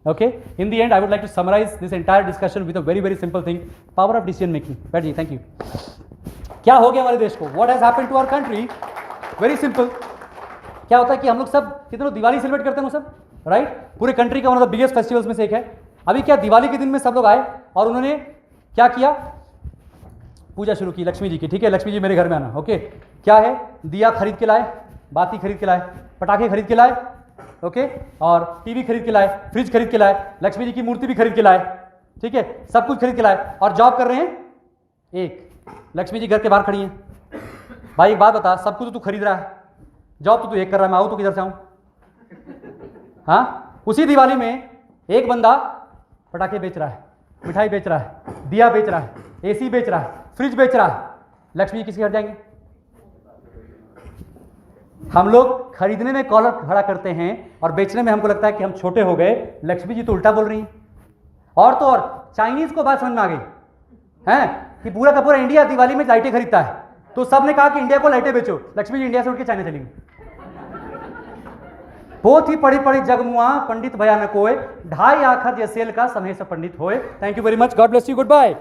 okay. In the end I would like to summarise this entire discussion with a very very simple thing, power of decision making. बैठ जी, थैंक यू। क्या हो गया हमारे देश को? What has happened to our country? Very simple. क्या होता है कि हम लोग सब कितने लोग दिवाली सेलिब्रेट करते हैं सब, राइट? पूरे कंट्री का one of the biggest festivals में से एक है। अभी क्या दिवाली के दिन में सब लोग आए और उन्होंने क्या किया? पूजा शुरू की लक्ष्मी जी की। ठीक है, लक्ष्मी जी मेरे घर में आना, ओके। क्या है? दिया खरीद के लाए, बाती खरीद के लाए, पटाखे खरीद के लाए, ओके, और टीवी खरीद के लाए, फ्रिज खरीद के लाए, लक्ष्मी जी की मूर्ति भी खरीद के लाए, ठीक है, सब कुछ खरीद के लाए। और जॉब कर रहे हैं एक, लक्ष्मी जी घर के बाहर खड़ी हैं। भाई एक बात बता, सब कुछ तो तू खरीद रहा है, जॉब तो तू एक कर रहा है, मैं आऊँ तो किधर से आऊँ? हाँ, उसी दिवाली में एक बंदा पटाखे बेच रहा है, मिठाई बेच रहा है, दिया बेच रहा है, एसी बेच रहा है, फ्रिज बेच रहा है। लक्ष्मी जी किसके घर जाएंगे? हम लोग खरीदने में कॉलर खड़ा करते हैं और बेचने में हमको लगता है कि हम छोटे हो गए। लक्ष्मी जी तो उल्टा बोल रही हैं। और तो और चाइनीज को बात समझ में आ गई है कि पूरा का पूरा इंडिया दिवाली में लाइटें खरीदता है, तो सबने कहा कि इंडिया को लाइटें बेचो। लक्ष्मी जी इंडिया से उठ के चाइना चली गई। पोथी पढ़ी पढ़ी जगमुआ पंडित भयानक होए, ढाई आखत ये सेल का समय से पंडित होए। Thank you very much, God bless you, good bye.